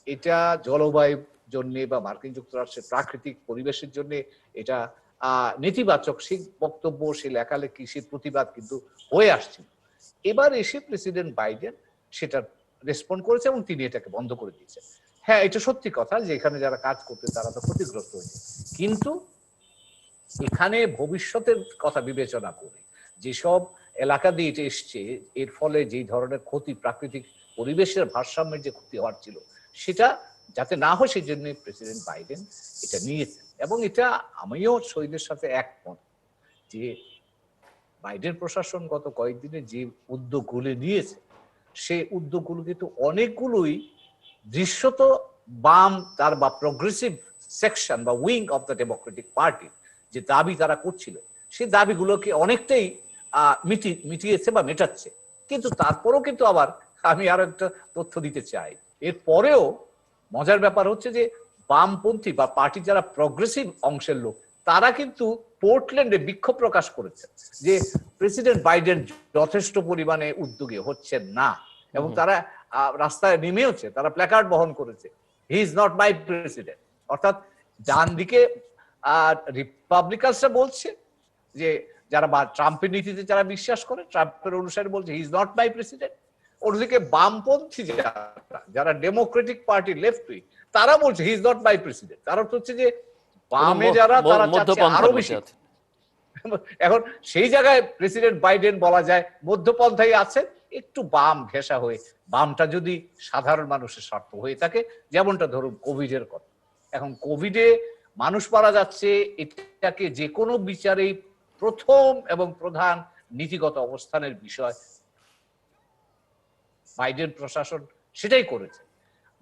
Speaker 2: এটা জলবায়ুর জন্য বা মার্কিন যুক্তরাষ্ট্রের প্রাকৃতিক পরিবেশের জন্য এটা নেতিবাচক সেই বক্তব্য, সেই লেখালেখি, সেই প্রতিবাদ কিন্তু হয়ে আসছিল। এবার এসে প্রেসিডেন্ট বাইডেন সেটা রেসপন্ড করেছে এবং তিনি এটাকে বন্ধ করে দিয়েছেন। হ্যাঁ, এটা সত্যি কথা যে এখানে যারা কাজ করতে তারা তো ক্ষতিগ্রস্ত হয়েছে, কিন্তু এখানে ভবিষ্যতের কথা বিবেচনা করে যেসব এলাকা দিয়ে এটা এসছে, এর ফলে যেই ধরনের ক্ষতি, প্রাকৃতিক পরিবেশের ভারসাম্যের যে ক্ষতি হওয়ার ছিল, সেটা যাতে না হয় সেই জন্য প্রেসিডেন্ট বাইডেন এটা নিয়েছেন। এবং এটা আমিও শহীদের সাথে একমত যে বাইডেন প্রশাসন গত কয়েকদিনে যে উদ্যোগগুলো নিয়েছে, সেই উদ্যোগগুলো কিন্তু অনেকগুলোই দৃশ্যত বাম তার বা প্রগ্রেসিভ সেকশন বা wing of the Democratic party যে দাবি তারা করছিল, সেই দাবিগুলোকে অনেকটাই মিটিয়েছে বা মেটাচ্ছে। কিন্তু তারপরেও কিন্তু আবার আমি আরো একটা তথ্য দিতে চাই, এরপরেও মজার ব্যাপার হচ্ছে যে বামপন্থী বা পার্টির যারা প্রগ্রেসিভ অংশের লোক, তারা কিন্তু পোর্টল্যান্ডে বিক্ষোভ প্রকাশ করেছে যে প্রেসিডেন্ট বাইডেন যথেষ্ট পরিমাণে উদ্যোগী হচ্ছেন না, এবং তারা রাস্তায় নেমেওছে, তারা প্ল্যাকার্ড বহন করেছে, he is not my president. অর্থাৎ ডান দিকে রিপাবলিকানসরা বলছে যে যারা ট্রাম্পের নীতিতে যারা বিশ্বাস করে, ট্রাম্পের অনুসারে বলছে he is not my president. অন্যদিকে বামপন্থী যারা ডেমোক্রেটিক পার্টি লেফট উইং, তারা বলছে he is not my president. তার অর্থ হচ্ছে যে বামে যারা তারা চাচ্ছে আরো বেশি। এখন সেই জায়গায় প্রেসিডেন্ট বাইডেন বলা যায় মধ্যপন্থায় আছে, একটু বাম ঘেঁষা হয়ে। বামটা যদি সাধারণ মানুষের স্বার্থ হয়ে থাকে, যেমনটা ধরুন কোভিডের কথা, এখন কোভিডে মানুষ মারা যাচ্ছে, এটাকে যে কোনো বিচারেই প্রথম এবং প্রধান নীতিগত অবস্থানের বিষয় বাইডেন প্রশাসন সেটাই করেছে।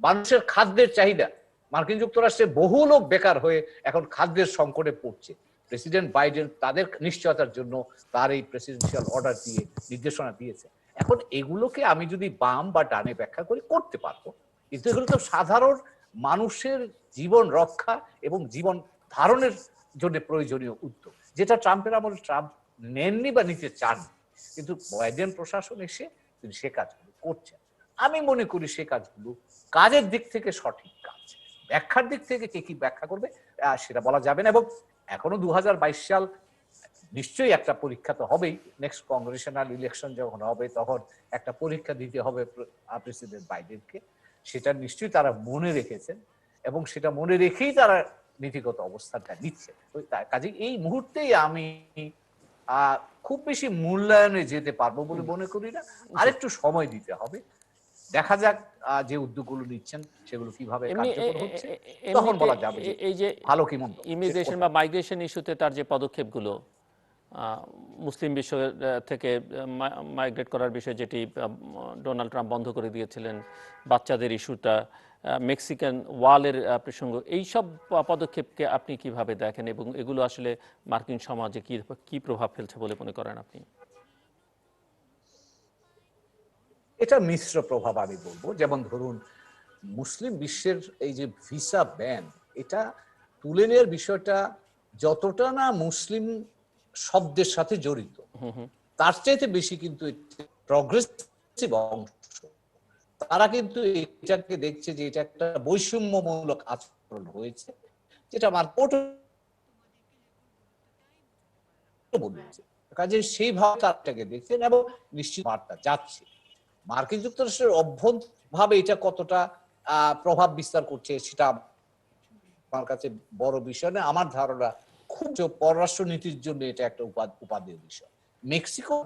Speaker 2: মানুষের খাদ্যের চাহিদা, মার্কিন যুক্তরাষ্ট্রে বহু লোক বেকার হয়ে এখন খাদ্যের সংকটে পড়ছে, প্রেসিডেন্ট বাইডেন তাদের নিশ্চয়তার জন্য তার এই প্রেসিডেন্সিয়াল অর্ডার দিয়ে নির্দেশনা দিয়েছে। এখন এগুলোকে আমি যদি বাম বা ডানে ব্যাখ্যা করি করতে পারবো, কিন্তু এগুলো তো সাধারণ মানুষের জীবন রক্ষা এবং জীবন ধারণের জন্য প্রয়োজনীয় উদ্যোগ, যেটা ট্রাম্পের আমলে ট্রাম্প নেননি বা নিতে চাননি, কিন্তু বাইডেন প্রশাসন এসে তিনি সে কাজগুলো করছেন। আমি মনে করি সে কাজগুলো কাজের দিক থেকে সঠিক কাজ, ব্যাখ্যার দিক থেকে কে কি ব্যাখ্যা করবে সেটা বলা যাবে না। এবং এখনো 2022 সাল, নিশ্চয়ই একটা পরীক্ষা তো হবেই, নেক্সট কংগ্রেশনাল ইলেকশন যখন হবে তখন একটা পরীক্ষা দিতে হবে প্রেসিডেন্ট বাইডেনকে, সেটা নিশ্চয়ই তারা মনে রেখেছেন এবং সেটা মনে রেখেই তারা নীতিগত অবস্থানটা নিচ্ছে। কাজে এই মুহূর্তেই আমি খুব বেশি মূল্যায়নে যেতে পারবো বলে মনে করি না। আরেকটু সময় দিতে হবে, দেখা যাক যে উদ্যোগগুলো নিচ্ছেন সেগুলো কিভাবে
Speaker 1: এমনি
Speaker 2: কার্যকর হচ্ছে, তখন
Speaker 1: এমনিতে
Speaker 2: বলা যাবে যে
Speaker 1: এই যে
Speaker 2: ভালো কি মন্দ
Speaker 1: ইমিগ্রেশন বা মাইগ্রেশন ইস্যুতে তার যে পদক্ষেপগুলো, মুসলিম বিশ্ব থেকে মাইগ্রেট করার বিষয় যেটি ডোনাল্ড ট্রাম্প বন্ধ করে দিয়েছিলেন, বাচ্চাদের ইস্যুটা, মেক্সিকান ওয়ালের প্রসঙ্গ, এইসব পদক্ষেপকে আপনি কিভাবে দেখেন এবং এগুলো আসলে মার্কিন সমাজে কি প্রভাব ফেলছে বলে মনে করেন আপনি?
Speaker 2: এটা মিশ্র প্রভাব আমি বলবো। যেমন ধরুন, মুসলিম বিশ্বের এই যে ভিসা ব্যান, এটা তুলে নেওয়ার বিষয়টা যতটা না মুসলিম শব্দের সাথে জড়িত, তার চাইতে বেশি কিন্তু প্রগ্রেসিভ অংশ, তারা কিন্তু এটাকে দেখছে যে এটা একটা বৈষম্যমূলক আচরণ হয়েছে, যেটা আমার বলেছে। কাজে সেইভাবে তারটাকে দেখছেন এবং নিশ্চিত বার্তা যাচ্ছে। মার্কিন যুক্তরাষ্ট্রের অভ্যন্তরভাবে এটা কতটা প্রভাব বিস্তার করছে সেটা আমার কাছে বড় বিষয় না। আমার ধারণা খুব পররাষ্ট্র নীতির জন্য এটা একটা উপাদেয় বিষয়। মেক্সিকো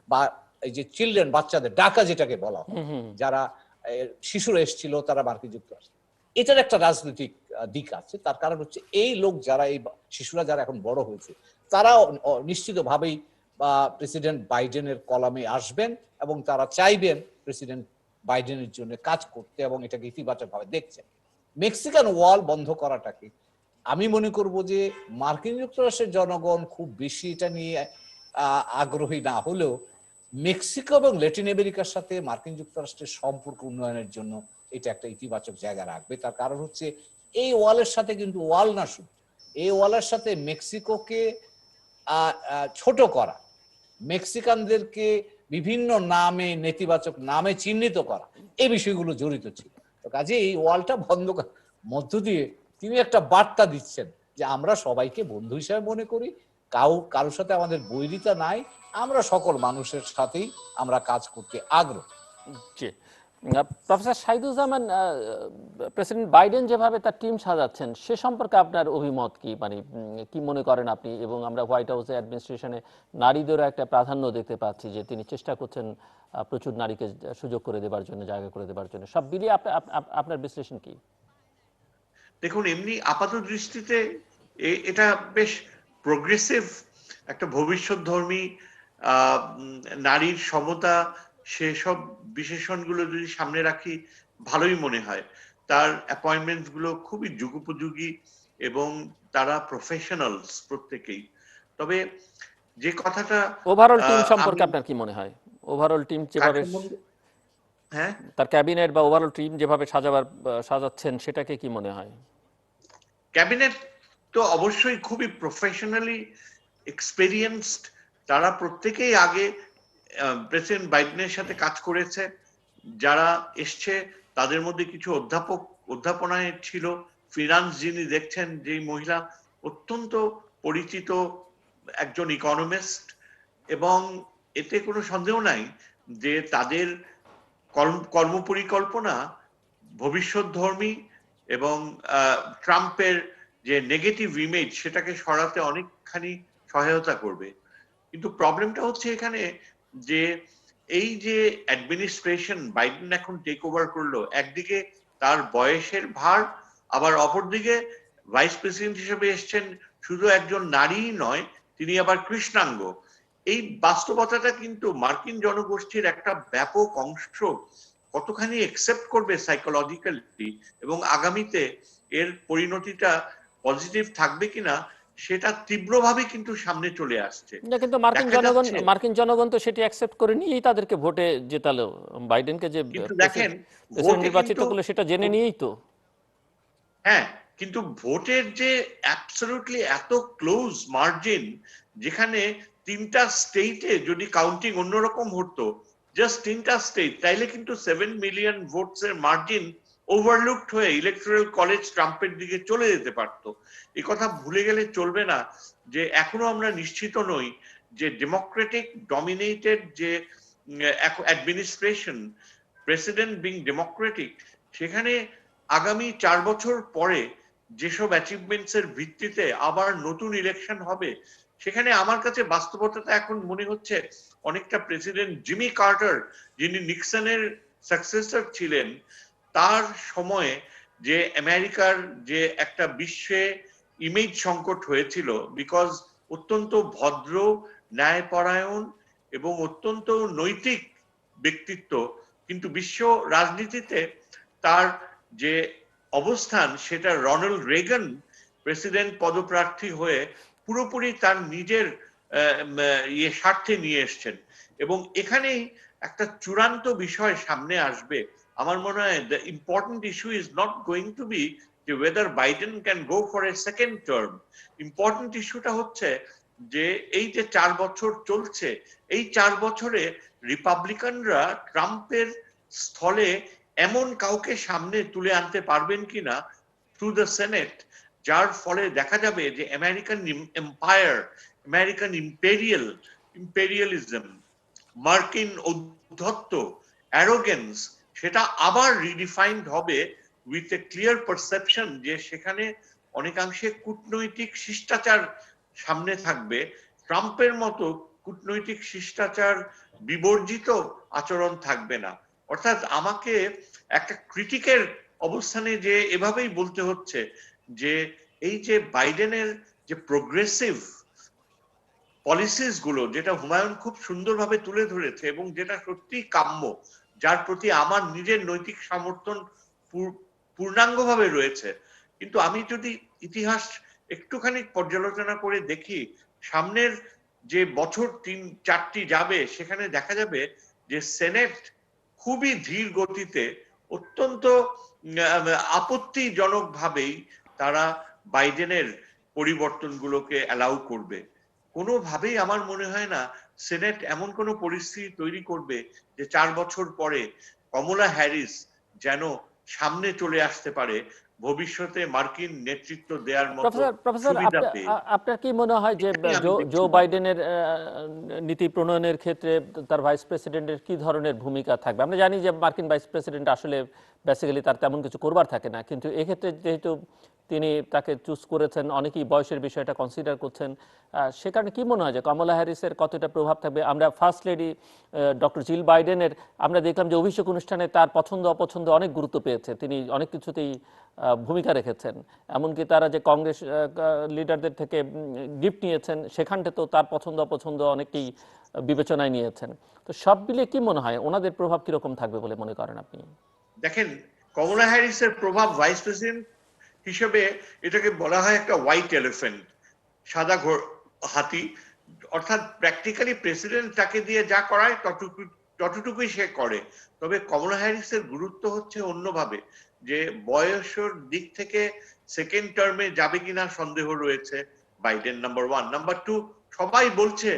Speaker 2: বা এই যে চিলড্রেন, বাচ্চাদের ডাকা যেটাকে বলা হয়, যারা শিশুরা এসেছিল তারা মার্কিন যুক্তরাষ্ট্রে, এটার একটা রাজনৈতিক দিক আছে। তার কারণ হচ্ছে এই লোক যারা, এই শিশুরা যারা এখন বড় হয়েছে, তারা নিশ্চিতভাবেই প্রেসিডেন্ট বাইডেনের কলামে আসবেন এবং তারা চাইবেন প্রেসিডেন্ট বাইডেনের জন্য কাজ করতে এবং এটাকে ইতিবাচকভাবে দেখছেন। মেক্সিকান ওয়াল বন্ধ করাটাকে আমি মনে করব যে মার্কিন যুক্তরাষ্ট্রের জনগণ খুব বেশি এটা নিয়ে আগ্রহী না হলেও মেক্সিকো এবং ল্যাটিন আমেরিকার সাথে মার্কিন যুক্তরাষ্ট্রের সম্পর্ক উন্নয়নের জন্য এটা একটা ইতিবাচক জায়গা রাখবে। তার কারণ হচ্ছে এই ওয়ালের সাথে কিন্তু ওয়াল না, শুধু এই ওয়ালের সাথে মেক্সিকোকে ছোট করা, মেক্সিকানদেরকে বিভিন্ন নামে, নেতিবাচক নামে চিহ্নিত করা, এই বিষয়গুলো জড়িত ছিল। তো কাজে এই ওয়ালটা বন্ধ করার মধ্য দিয়ে তিনি একটা বার্তা দিচ্ছেন যে আমরা সবাইকে বন্ধু হিসেবে মনে করি, কারোর সাথে আমাদের বৈরিতা নাই, আমরা সকল মানুষের সাথেই আমরা কাজ করতে আগ্রহী।
Speaker 1: জি, প্রফেসর শাহিদুজ্জামান, প্রেসিডেন্ট বাইডেন যেভাবে তার টিম সাজাচ্ছেন সে সম্পর্কে আপনার অভিমত কি? মানে কি মনে করেন আপনি? এবং আমরা হোয়াইট হাউসে অ্যাডমিনিস্ট্রেশনে নারীদেরও একটা প্রাধান্য দেখতে পাচ্ছি, যে তিনি চেষ্টা করছেন প্রচুর নারীকে সুযোগ করে দেবার জন্য, জায়গা করে দেবার জন্য। সব মিলিয়ে আপনার বিশ্লেষণ কি?
Speaker 3: দেখুন, এমনি আপাত দৃষ্টিতে এটা বেশ প্রোগ্রেসিভ, একটা ভবিষ্যৎধর্মী, নারীর সমতা, সেসব বিশেষণগুলো যদি সামনে রাখি ভালোই মনে হয়। তার অ্যাপয়েন্টমেন্টস গুলো খুবই যুগোপযোগী এবং তারা প্রফেশনালস প্রত্যেকেই। তবে যে কথাটা
Speaker 1: ওভারঅল টিম সম্পর্কে আপনার কি মনে হয়? ওভারঅল টিম যেভাবে,
Speaker 3: হ্যাঁ,
Speaker 1: তার ক্যাবিনেট বা ওভারঅল টিম যেভাবে সাজাচ্ছেন সেটাকে কি মনে হয়?
Speaker 3: ক্যাবিনেট তো অবশ্যই খুবই প্রফেশনালি এক্সপেরিয়েন্সড। তারা প্রত্যেকেই আগে প্রেসিডেন্ট বাইডেনের সাথে কাজ করেছে। যারা এসছে তাদের মধ্যে কিছু অধ্যাপনায় ছিল। ফিনান্স যিনি দেখছেন, যেই মহিলা, অত্যন্ত পরিচিত একজন ইকোনমিস্ট, এবং এতে কোনো সন্দেহ নাই যে তাদের কর্মপরিকল্পনা ভবিষ্যৎধর্মী এবং ট্রাম্পের যে নেগেটিভ ইমেজ সেটাকে সরাতে অনেকখানি সহায়তা করবে। কিন্তু প্রবলেমটা হচ্ছে এখানে যে এই যে অ্যাডমিনিস্ট্রেশন বাইডেন এখন টেক ওভার করলো, একদিকে তার বয়সের ভার, আবার অপরদিকে ভাইস প্রেসিডেন্ট হিসেবে এসছেন শুধু একজন নারীই নয়, তিনি আবার কৃষ্ণাঙ্গ। এই বাস্তবতাটা কিন্তু মার্কিন জনগোষ্ঠীর একটা ব্যাপক অংশ কতখানি একসেপ্ট করবে সাইকোলজিক্যালি, এবং আগামীতে এর পরিণতিটা পজিটিভ থাকবে কিনা সেটা তীব্রভাবে কিন্তু সামনে চলে আসছে।
Speaker 1: না, কিন্তু মার্কিন জনগণ তো সেটি অ্যাকসেপ্ট করে নিয়েই তাদেরকে ভোটে জেতালো। বাইডেনকে যে
Speaker 3: কিন্তু দেখেন,
Speaker 1: প্রেসিডেন্ট নির্বাচিত করলো সেটা জেনে নিয়েই তো।
Speaker 3: হ্যাঁ, কিন্তু ভোটের যে অ্যাবসলিউটলি এত ক্লোজ মার্জিন, যেখানে 3টা স্টেটে যদি কাউন্টিং অন্যরকম হতো, জাস্ট 3টা স্টেট, তাইলে কিন্তু 7 মিলিয়ন ভোটস এর মার্জিন ওভারলুকড হয়ে ইলেকটোরাল কলেজ ট্রাম্পের দিকে চলে যেতে পারতো। এই কথা ভুলে গেলে চলবে না যে এখনো আমরা নিশ্চিত নই যে ডেমোক্রেটিক ডমিনেটেড যে অ্যাডমিনিস্ট্রেশন, প্রেসিডেন্ট বিং ডেমোক্রেটিক, সেখানে আগামী 4 বছর পরে যেসব অ্যাচিভমেন্টস এর ভিত্তিতে আবার নতুন ইলেকশন হবে, সেখানে আমার কাছে বাস্তবতাটা এখন মনে হচ্ছে অনেকটা প্রেসিডেন্ট জিমি কার্টার, যিনি নিক্সনের সাকসেসর ছিলেন, তার সময়ে যে আমেরিকার যে একটা বিশ্বে ইমেজ সংকট হয়েছিল, বিকজ অত্যন্ত ভদ্র, ন্যায়পরায়ণ এবং অত্যন্ত নৈতিক ব্যক্তিত্ব, কিন্তু বিশ্ব রাজনীতিতে তার যে অবস্থান সেটা রোনাল্ড রেগান প্রেসিডেন্ট পদপ্রার্থী হয়ে পুরোপুরি তার নিজের স্বার্থে নিয়ে এসছেন। এবং এখানেই একটা চূড়ান্ত বিষয় সামনে আসবে। আমার মনে হয় the important issue is not going to be যে whether Biden can go for a second term. Important ইস্যুটা হচ্ছে যে এই যে 4 বছর চলছে, এই 4 বছরে রিপাবলিকানরা ট্রাম্পের স্থলে এমন কাউকে সামনে তুলে আনতে পারবেন কিনা থ্রু দ্য সেনেট, যার ফলে দেখা যাবে যে আমেরিকান এম্পায়ার, আমেরিকান ইম্পেরিয়ালিজম, মার্কিন ঔদ্ধত্য, অ্যারোগেন্স, সেটা আবার রিডিফাইন্ড হবে উইথ এ ক্লিয়ার পারসেপশন যে সেখানে অনেকাংশে কূটনৈতিক শিষ্টাচার সামনে থাকবে। ট্রাম্পের মতো কূটনৈতিক শিষ্টাচার বিবর্জিত আচরণ থাকবে না। অর্থাৎ আমাকে একটা ক্রিটিকের অবস্থানে যে এভাবেই বলতে হচ্ছে যে এই যে বাইডেনের যে প্রোগ্রেসিভ পলিসিস গুলো, যেটা হুমায়ুন খুব সুন্দরভাবে তুলে ধরেছে এবং যেটা সত্যি কাম্য, যার প্রতি আমার নিজের নৈতিক সমর্থন পূর্ণাঙ্গভাবে রয়েছে, কিন্তু আমি যদি ইতিহাস একটুখানি পর্যালোচনা করে দেখি, সামনের যে বছর 3-4টি যাবে, সেখানে দেখা যাবে যে সেনেট খুবই ধীর গতিতে, অত্যন্ত আপত্তিজনক ভাবেই তারা বাইডেনের পরিবর্তনগুলোকে অ্যালাউ করবে। কোনোভাবেই আমার মনে হয় না সেনেট এমন কোনো পরিস্থিতি তৈরি করবে যে 4 বছর পরে কমলা হ্যারিস যেন সামনে চলে আসতে পারে ভবিষ্যতে মার্কিন নেতৃত্ব দেওয়ার মতো সুবিধা পেয়ে।
Speaker 1: আপনার কি মনে হয় যে জো বাইডেনের নীতি প্রণয়নের ক্ষেত্রে তার ভাইস প্রেসিডেন্টের কি ধরনের ভূমিকা থাকবে? আমরা জানি যে মার্কিন ভাইস প্রেসিডেন্ট আসলে বেসিক্যালি তার তেমন কিছু করবার থাকে না, কিন্তু এক্ষেত্রে যেহেতু তিনি তাকে চুজ করেছেন, অনেকেই বয়সের বিষয়টা কনসিডার করছেন, সে কারণে কি মনে হয় যে কমলা হ্যারিসের কতটা প্রভাব থাকবে? আমরা ফার্স্ট লেডি ডক্টর জিল বাইডেনের আমরা দেখলাম যে অভিষেক অনুষ্ঠানে তার পছন্দ অপছন্দ অনেক গুরুত্ব পেয়েছে, তিনি অনেক কিছুতেই ভূমিকা রেখেছেন, এমনকি তারা যে কংগ্রেস লিডারদের থেকে গিফট নিয়েছেন সেখানটাতেও তার পছন্দ অপছন্দ অনেকেই বিবেচনায় নিয়েছেন। তো সব মিলিয়ে কি মনে হয় ওনাদের প্রভাব কিরকম থাকবে বলে মনে করেন আপনি?
Speaker 3: দেখেন, কমলা হ্যারিসের প্রভাব ভাইস প্রেসিডেন্ট হিসেবে এটাকে বলা হয় একটা হোয়াইট এলিফ্যান্ট, সাদা হাতি। অর্থাৎ প্র্যাকটিক্যালি প্রেসিডেন্ট তাকে দিয়ে যা করায় ততটুকুই সে করে। তবে কমলা হ্যারিসের গুরুত্ব হচ্ছে অন্যভাবে, যে বয়সের দিক থেকে সেকেন্ড টার্মে যাবে কিনা সন্দেহ রয়েছে বাইডেন, নাম্বার 1। নাম্বার 2, সবাই বলছে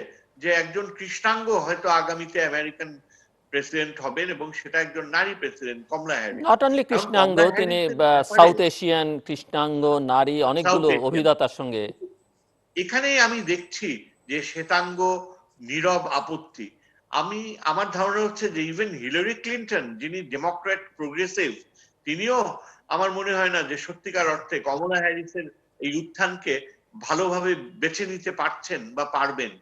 Speaker 3: যে একজন কৃষ্ণাঙ্গ হয়তো আগামীতে আমেরিকান প্রেসিডেন্ট হবেন, এবং সেটা একজন নারী president, Kamala Harris.
Speaker 1: Not only কৃষ্ণাঙ্গ, তিনি সাউথ এশিয়ান, কৃষ্ণাঙ্গ, নারী, অনেকগুলো অভিজ্ঞতার সঙ্গে।
Speaker 3: এখানেই আমি দেখছি যে শ্বেতাঙ্গ নীরব আপত্তি। আমার ধারণা হচ্ছে যে ইভেন হিলারি ক্লিন্টন, যিনি ডেমোক্র্যাট প্রোগ্রেসিভ, তিনিও আমার মনে হয় না যে সত্যিকার অর্থে কমলা হ্যারিসের এই উত্থানকে ভালোভাবে বেছে নিতে পারছেন বা পারবেন।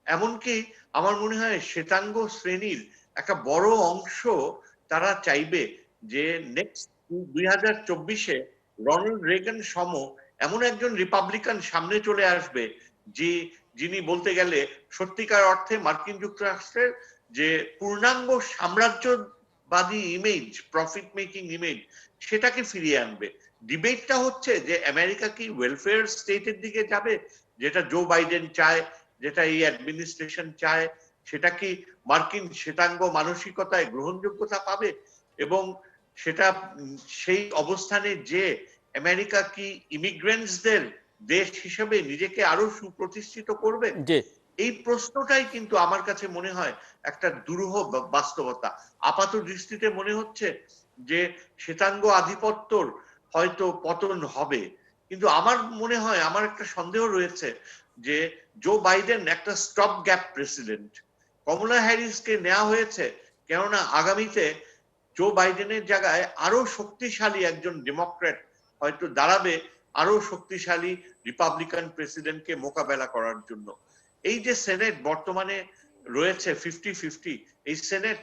Speaker 3: এমনকি আমার মনে হয় শ্বেতাঙ্গ শ্রেণীর একটা বড় অংশ তারা চাইবে যে নেক্সট 2024-এ রোনাল্ড রেগান সম এমন একজন রিপাবলিকান সামনে চলে আসবে, যিনি বলতে গেলে সত্যিকার অর্থে মার্কিন যুক্তরাষ্ট্রের যে পূর্ণাঙ্গ সাম্রাজ্যবাদী ইমেজ, প্রফিট মেকিং ইমেজ, সেটাকে ফিরিয়ে আনবে। ডিবেটটা হচ্ছে যে আমেরিকা কি ওয়েলফেয়ার স্টেটের দিকে যাবে, যেটা জো বাইডেন চায়, যেটা এই অ্যাডমিনিস্ট্রেশন চায়, সেটা কি মার্কিন শ্বেতাঙ্গ মানসিকতায় গ্রহণযোগ্যতা পাবে, এবং সেটা সেই অবস্থানে যে আমেরিকা কি ইমিগ্রেন্টসদের দেশ হিসেবে নিজেকে আরো সুপ্রতিষ্ঠিত করবে? এই প্রশ্নটাই কিন্তু আমার কাছে মনে হয় একটা দুরূহ বাস্তবতা। আপাত দৃষ্টিতে মনে হচ্ছে যে শ্বেতাঙ্গ আধিপত্যর হয়তো পতন হবে, কিন্তু আমার মনে হয়, আমার একটা সন্দেহ রয়েছে যে জো বাইডেন একটা স্টপ গ্যাপ প্রেসিডেন্ট। কমলা হ্যারিসকে নেওয়া হয়েছে কেননা আগামীতে জো বাইডেনের জায়গায় আরো শক্তিশালী একজন ডেমোক্র্যাট হয়তো দাঁড়াবে আরো শক্তিশালী রিপাবলিকান প্রেসিডেন্টকে মোকাবেলা করার জন্য। এই যে সেনেট বর্তমানে রয়েছে 50-50, এই সেনেট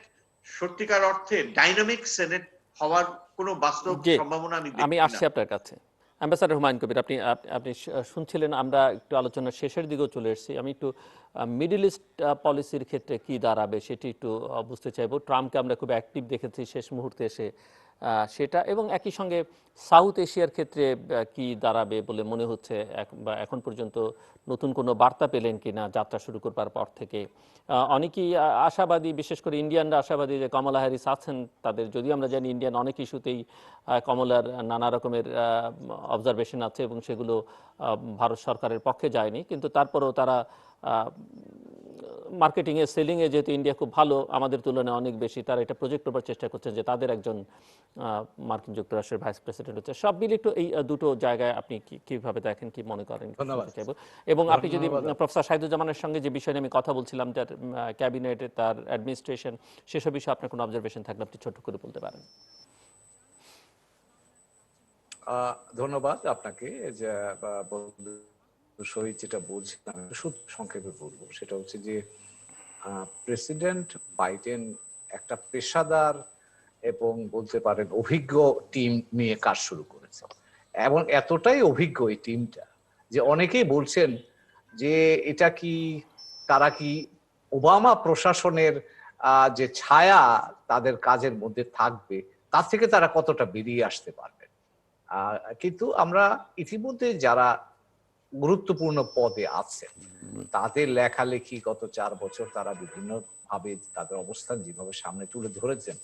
Speaker 3: সত্যিকার অর্থে ডাইনামিক সেনেট হওয়ার কোনো বাস্তব সম্ভাবনা আমি দেখি
Speaker 1: আমি
Speaker 3: না।
Speaker 1: আসছি আপনার কাছে। অ্যাম্বাসাডার হুমায়ুন কবির, আপনি আপনি শুনছিলেন, আমরা একটু আলোচনার শেষের দিকেও চলে এসেছি। আমি একটু মিডল ইস্ট পলিসির ক্ষেত্রে কি দাঁড়াবে সেটি একটু বুঝতে চাইবো। ট্রাম্পকে আমরা খুব অ্যাক্টিভ দেখেছি শেষ মুহূর্তে এসে, সেটা, এবং একই সঙ্গে সাউথ এশিয়ার ক্ষেত্রে কি দাঁড়াবে বলে মনে হচ্ছে, বা এখন পর্যন্ত নতুন কোনো বার্তা পেলেন কিনা যাত্রা শুরু করবার পর থেকে? অনেকেই আশাবাদী, বিশেষ করে ইন্ডিয়ানরা আশাবাদী যে কমলা হ্যারিস আছেন তাদের, যদি আমরা জানি ইন্ডিয়ান অনেক ইস্যুতেই কমলার নানা রকমের অবজারভেশন আছে এবং সেগুলো ভারত সরকারের পক্ষে যায়নি, কিন্তু তারপরেও তারা মার্কেটিংয়ে, সেলিংয়ে যেহেতু ইন্ডিয়া খুব ভালো আমাদের তুলনায় অনেক বেশি, তারা এটা প্রজেক্ট করবার চেষ্টা করছেন যে তাদের একজন মার্কিন যুক্তরাষ্ট্রের ভাইস প্রেসিডেন্ট হচ্ছে। সব মিলিয়ে একটু এই দুটো জায়গায় আপনি কিভাবে দেখেন, কি মনে করেন? এবং আপনি যদি প্রফেসর শাহিদুজ্জামানের সঙ্গে যে বিষয়ে আমি কথা বলছিলাম, তার ক্যাবিনেটে, তার অ্যাডমিনিস্ট্রেশন, সেসব বিষয়ে আপনার কোনো অবজারভেশন থাকলে আপনি ছোট করে বলতে পারেন।
Speaker 2: ধন্যবাদ আপনাকে। যে শহীদ যেটা বলছিলাম শুধু সংক্ষেপে বলবো, সেটা হচ্ছে যে প্রেসিডেন্ট বাইডেন একটা পেশাদার এবং বলতে পারেন অভিজ্ঞ টিম নিয়ে কাজ শুরু করেছে, এবং এতটাই অভিজ্ঞ এই টিমটা যে অনেকেই বলছেন যে এটা কি, তারা কি ওবামা প্রশাসনের যে ছায়া তাদের কাজের মধ্যে থাকবে তার থেকে তারা কতটা বেরিয়ে আসতে পারবে। কিন্তু আমরা ইতিমধ্যে যারা গুরুত্বপূর্ণ পদে আছে তাদের লেখালেখি গত 4 বছর তারা বিভিন্ন ভাবে তাদের অবস্থান যেভাবে সামনে তুলে ধরেছেন,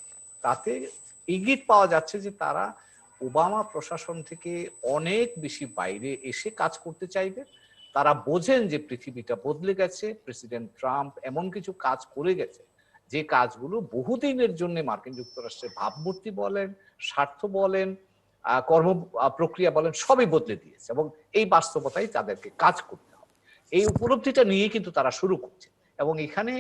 Speaker 2: তাতে ইঙ্গিত পাওয়া যাচ্ছে যে তারা ওবামা প্রশাসন থেকে অনেক বেশি বাইরে এসে কাজ করতে চাইবে। তারা বোঝেন যে পৃথিবীটা বদলে গেছে, প্রেসিডেন্ট ট্রাম্প এমন কিছু কাজ করে গেছে যে কাজগুলো বহুদিনের জন্য মার্কিন যুক্তরাষ্ট্রের ভাবমূর্তি বলেন, স্বার্থ বলেন, কর্ম প্রক্রিয়া বলেন, সবই বদলে দিয়েছে, এবং এই বাস্তবতাই তাদেরকে কাজ করতে হবে। এই উপলব্ধিটা নিয়ে কিন্তু তারা শুরু করছে। এবং এখানে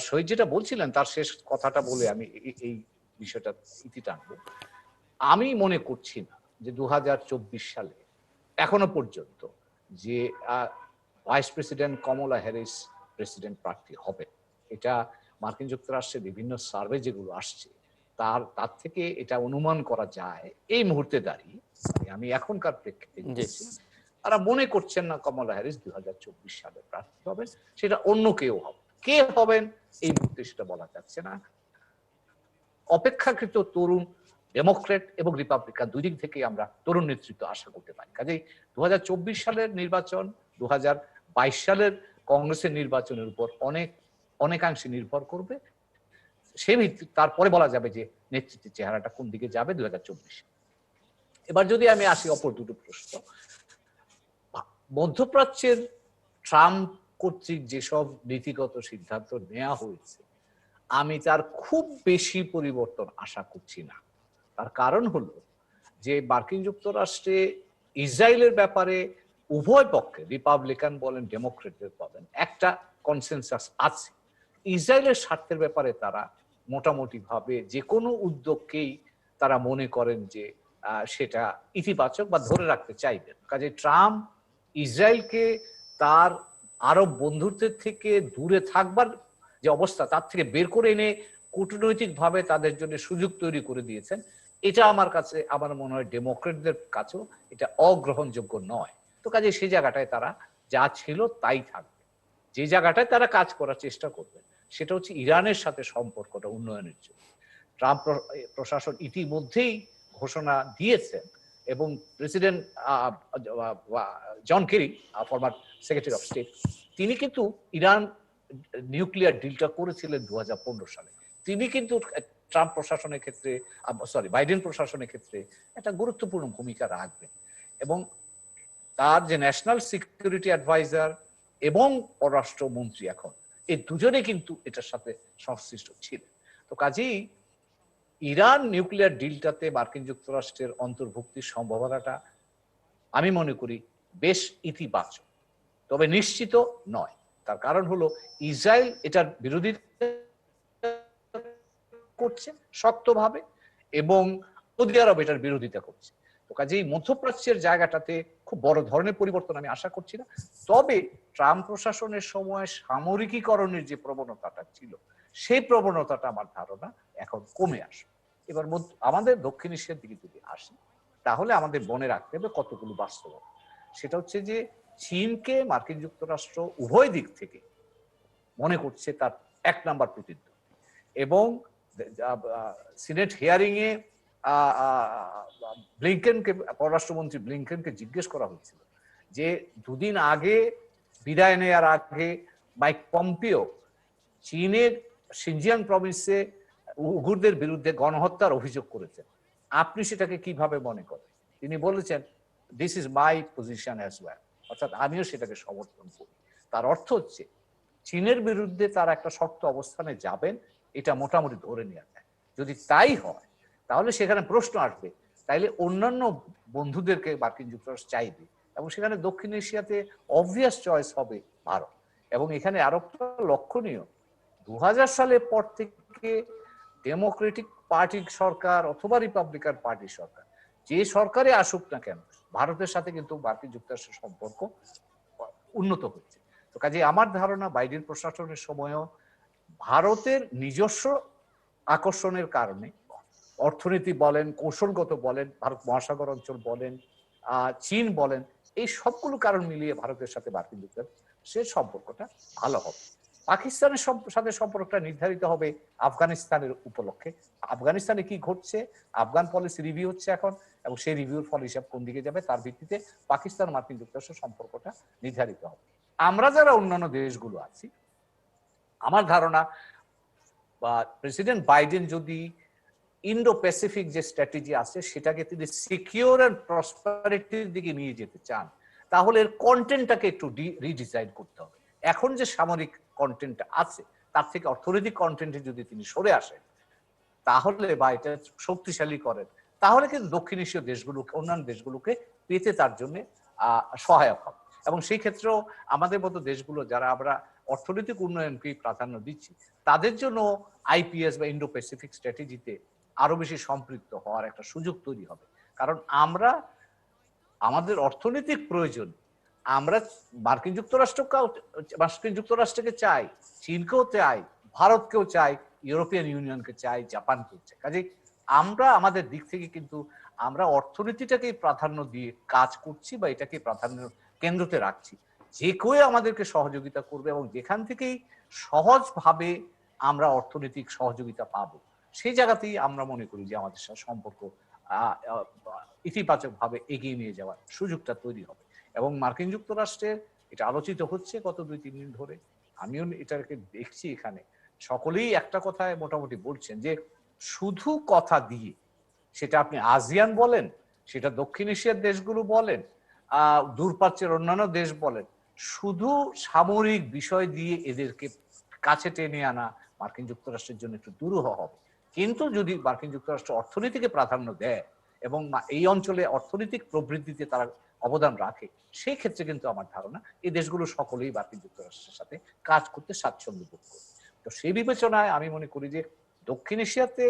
Speaker 2: শহীদ যেটা বলছিলেন তার শেষ কথাটা বলে আমি এই বিষয়টা ইতি টানবো। আমি মনে করছি না যে 2024 সালে এখনো পর্যন্ত যে ভাইস প্রেসিডেন্ট কমলা হ্যারিস প্রেসিডেন্ট প্রার্থী হবে। এটা মার্কিন যুক্তরাষ্ট্রের বিভিন্ন সার্ভে যেগুলো আসছে তার থেকে এটা অনুমান করা যায় এই মুহূর্তে দাঁড়িয়ে, আমি এখনকার প্রেক্ষিতে তারা মনে করছেন না কমলা হ্যারিস 2024 সালে প্রার্থী হবেন, সেটা অন্য কেউ হবে। কে হবেন এই মুহূর্তে সেটা বলা যাচ্ছে না। অপেক্ষাকৃত তরুণ ডেমোক্রেট এবং রিপাবলিকান দুই দিক থেকে আমরা তরুণ নেতৃত্ব আশা করতে পারি। কাজেই 2024 সালের নির্বাচন 2022 সালের কংগ্রেসের নির্বাচনের উপর অনেকাংশে নির্ভর করবে। সেই ভিত্তিতে তারপরে বলা যাবে যে নেতৃত্বের চেহারাটা কোন দিকে যাবে 2024। এবার যদি আমি আসি অপর দুটো প্রশ্ন, মধ্যপ্রাচ্যের ট্রাম্প কর্তৃক যেসব নীতিগত সিদ্ধান্ত নেওয়া হয়েছে আমি তার খুব বেশি পরিবর্তন আশা করছি না। তার কারণ হলো যে মার্কিন যুক্তরাষ্ট্রে ইসরায়েলের ব্যাপারে উভয় পক্ষে, রিপাবলিকান বলেন ডেমোক্রেটদের বলেন, একটা কনসেনসাস আছে। ইসরায়েলের স্বার্থের ব্যাপারে তারা মোটামুটি ভাবে যে কোনো উদ্যোগকেই তারা মনে করেন যে সেটা ইতিবাচক বা ধরে রাখতে চাইবেন। কাজে ট্রাম্প ইসরায়েলকে তার আরব বন্ধুত্বের থেকে দূরে থাকবার যে অবস্থা তার থেকে বের করে এনে কূটনৈতিক ভাবে তাদের জন্য সুযোগ তৈরি করে দিয়েছেন। এটা আমার মনে হয় ডেমোক্রেটদের কাছেও এটা অগ্রহণযোগ্য নয়। তো কাজে সেই জায়গাটায় তারা যা ছিল তাই থাকবে। যে জায়গাটায় তারা কাজ করার চেষ্টা করবে সেটা হচ্ছে ইরানের সাথে সম্পর্কটা উন্নয়নের জন্য। ট্রাম্প প্রশাসন ইতিমধ্যেই ঘোষণা দিয়েছেন এবং president John Kerry, former secretary of state, তিনি কিন্তু ইরান নিউক্লিয়ার ডিলটা করেছিলেন 2015 সালে। তিনি কিন্তু ট্রাম্প প্রশাসনের ক্ষেত্রে, বাইডেন প্রশাসনের ক্ষেত্রে একটা গুরুত্বপূর্ণ ভূমিকা রাখবেন, এবং তার যে ন্যাশনাল সিকিউরিটি অ্যাডভাইজার এবং পররাষ্ট্রমন্ত্রী এখন এই দুজনে কিন্তু এটার সাথে সংশ্লিষ্ট ছিলেন। তো কাজেই ইরান নিউক্লিয়ার ডিলটাতে মার্কিন যুক্তরাষ্ট্রের অন্তর্ভুক্তির সম্ভাবনাটা আমি মনে করি বেশ ইতিবাচক, তবে নিশ্চিত নয়। তার কারণ হলো ইসরায়েল এটার বিরোধিতা করছে শক্তভাবে এবং সৌদি আরব এটার বিরোধিতা করছে। তো কাজেই মধ্যপ্রাচ্যের জায়গাটাতে খুব বড় ধরনের পরিবর্তন আমি আশা করছি না। তবে ট্রাম্প প্রশাসনের সময় সামরিকীকরণের যে প্রবণতাটা ছিল, সেই প্রবণতাটা আমার ধারণা এখন কমে আসবে। এবার আমাদের দক্ষিণ এশিয়ার দিকে যদি আসি, তাহলে আমাদের মনে রাখতে হবে কতগুলো বাস্তবতা। সেটা হচ্ছে যে চীনকে মার্কিন যুক্তরাষ্ট্র উভয় দিক থেকে মনে করছে তার 1 নাম্বার প্রতিদ্বন্দ্বী, এবং সিনেট হিয়ারিং এ ব্লিংকেনকে, পররাষ্ট্রমন্ত্রী ব্লিংকেনকে জিজ্ঞেস করা হয়েছিল যে দুদিন আগে, বিদায় নেওয়ার আগে, মাইক পম্পিও চীনের সিনজিয়াং প্রভিন্সে উইঘুরদের বিরুদ্ধে গণহত্যার অভিযোগ করেছেন, আপনি সেটাকে কিভাবে মনে করেন? তিনি বলেছেন, this is my position as well, অর্থাৎ আমিও সেটাকে সমর্থন করি। তার অর্থ হচ্ছে চীনের বিরুদ্ধে তারা একটা শক্ত অবস্থানে যাবেন, এটা মোটামুটি ধরে নেওয়া যায়। যদি তাই হয়, তাহলে সেখানে প্রশ্ন আসবে, তাইলে অন্যান্য বন্ধুদেরকে মার্কিন যুক্তরাষ্ট্র চাইবে, এবং সেখানে দক্ষিণ এশিয়াতে অবভিয়াস চয়েস হবে ভারত। এবং এখানে আরো একটা লক্ষণীয়, 2000 সালের পর থেকে ডেমোক্রেটিক পার্টি সরকার অথবা রিপাবলিকান পার্টি সরকার, যে সরকারে আসুক না কেন, ভারতের সাথে কিন্তু মার্কিন যুক্তরাষ্ট্রের সম্পর্ক উন্নত হচ্ছে। তো কাজে আমার ধারণা বাইডেন প্রশাসনের সময়ও ভারতের নিজস্ব আকর্ষণের কারণে, অর্থনীতি বলেন, কৌশলগত বলেন, ভারত মহাসাগর অঞ্চল বলেন, চীন বলেন, এই সবগুলো কারণ মিলিয়ে ভারতের সাথে মার্কিন যুক্তরাষ্ট্রের সম্পর্কটা ভালো হবে। পাকিস্তানের সাথে সম্পর্কটা নির্ধারিত হবে আফগানিস্তানের উপলক্ষে। আফগানিস্তানে কি ঘটছে, আফগান পলিসি রিভিউ হচ্ছে এখন, এবং সেই রিভিউর ফল হিসাব কোন দিকে যাবে, তার ভিত্তিতে পাকিস্তান মার্কিন যুক্তরাষ্ট্রের সম্পর্কটা নির্ধারিত হবে। আমরা যারা অন্যান্য দেশগুলো আছি, আমার ধারণা বা প্রেসিডেন্ট বাইডেন যদি ইন্ডো প্যাসিফিক যে স্ট্র্যাটেজি আছে সেটাকে তিনি সিকিউর এন্ড প্রসপারিটির দিকে নিয়ে যেতে চান, তাহলে এর কন্টেন্টটাকে একটু রিডিজাইন করতে হবে। এখন যে সামরিক কন্টেন্ট আছে, তার থেকে অর্থনৈতিক কন্টেন্টে যদি তিনি সরে আসেন, তাহলে বা এটা শক্তিশালী করেন, তাহলে কিন্তু দক্ষিণ এশীয় দেশগুলোকে, অন্যান্য দেশগুলোকে পেতে তার জন্য সহায়ক হবে। এবং সেই ক্ষেত্রেও আমাদের মতো দেশগুলো যারা আমরা অর্থনৈতিক উন্নয়নকে প্রাধান্য দিচ্ছি, তাদের জন্য আইপিএস বা ইন্ডো প্যাসিফিক স্ট্র্যাটেজিতে আরো বেশি সম্পৃক্ত হওয়ার একটা সুযোগ তৈরি হবে। কারণ আমরা আমাদের অর্থনৈতিক প্রয়োজন, আমরা মার্কিন যুক্তরাষ্ট্রকে চাই, চীনকেও চাই, ভারতকেও চাই, ইউরোপিয়ান ইউনিয়নকে চাই, জাপানকেও চাই। কাজেই আমরা আমাদের দিক থেকে কিন্তু আমরা অর্থনীতিটাকেই প্রাধান্য দিয়ে কাজ করছি, বা এটাকে প্রাধান্য কেন্দ্রতে রাখছি। যে কেউ আমাদেরকে সহযোগিতা করবে, এবং যেখান থেকেই সহজভাবে আমরা অর্থনৈতিক সহযোগিতা পাবো, সেই জায়গাতেই আমরা মনে করি যে আমাদের সাথে সম্পর্ক ইতিবাচক ভাবে এগিয়ে নিয়ে যাওয়ার সুযোগটা তৈরি হবে। এবং মার্কিন যুক্তরাষ্ট্রের এটা আলোচিত হচ্ছে গত 2-3 দিন ধরে, আমিও এটাকে দেখছি, এখানে সকলেই একটা কথায় মোটামুটি বলছেন যে শুধু কথা দিয়ে, সেটা আপনি আসিয়ান বলেন, সেটা দক্ষিণ এশিয়ার দেশগুলো বলেন, দূরপ্রাচ্যের অন্যান্য দেশ বলেন, শুধু সামরিক বিষয় দিয়ে এদেরকে কাছে টেনে আনা মার্কিন যুক্তরাষ্ট্রের জন্য একটু দুরূহ হবে। কিন্তু যদি মার্কিন যুক্তরাষ্ট্র অর্থনীতিকে প্রাধান্য দেয় এবং এই অঞ্চলে অর্থনৈতিক প্রবৃদ্ধিতে তারা অবদান রাখে, সেই ক্ষেত্রে কিন্তু আমার ধারণা এই দেশগুলো সকলেই মার্কিন যুক্তরাষ্ট্রের সাথে কাজ করতে স্বাচ্ছন্দ্য বোধ করবে। তো সেই বিবেচনায় আমি মনে করি যে দক্ষিণ এশিয়াতে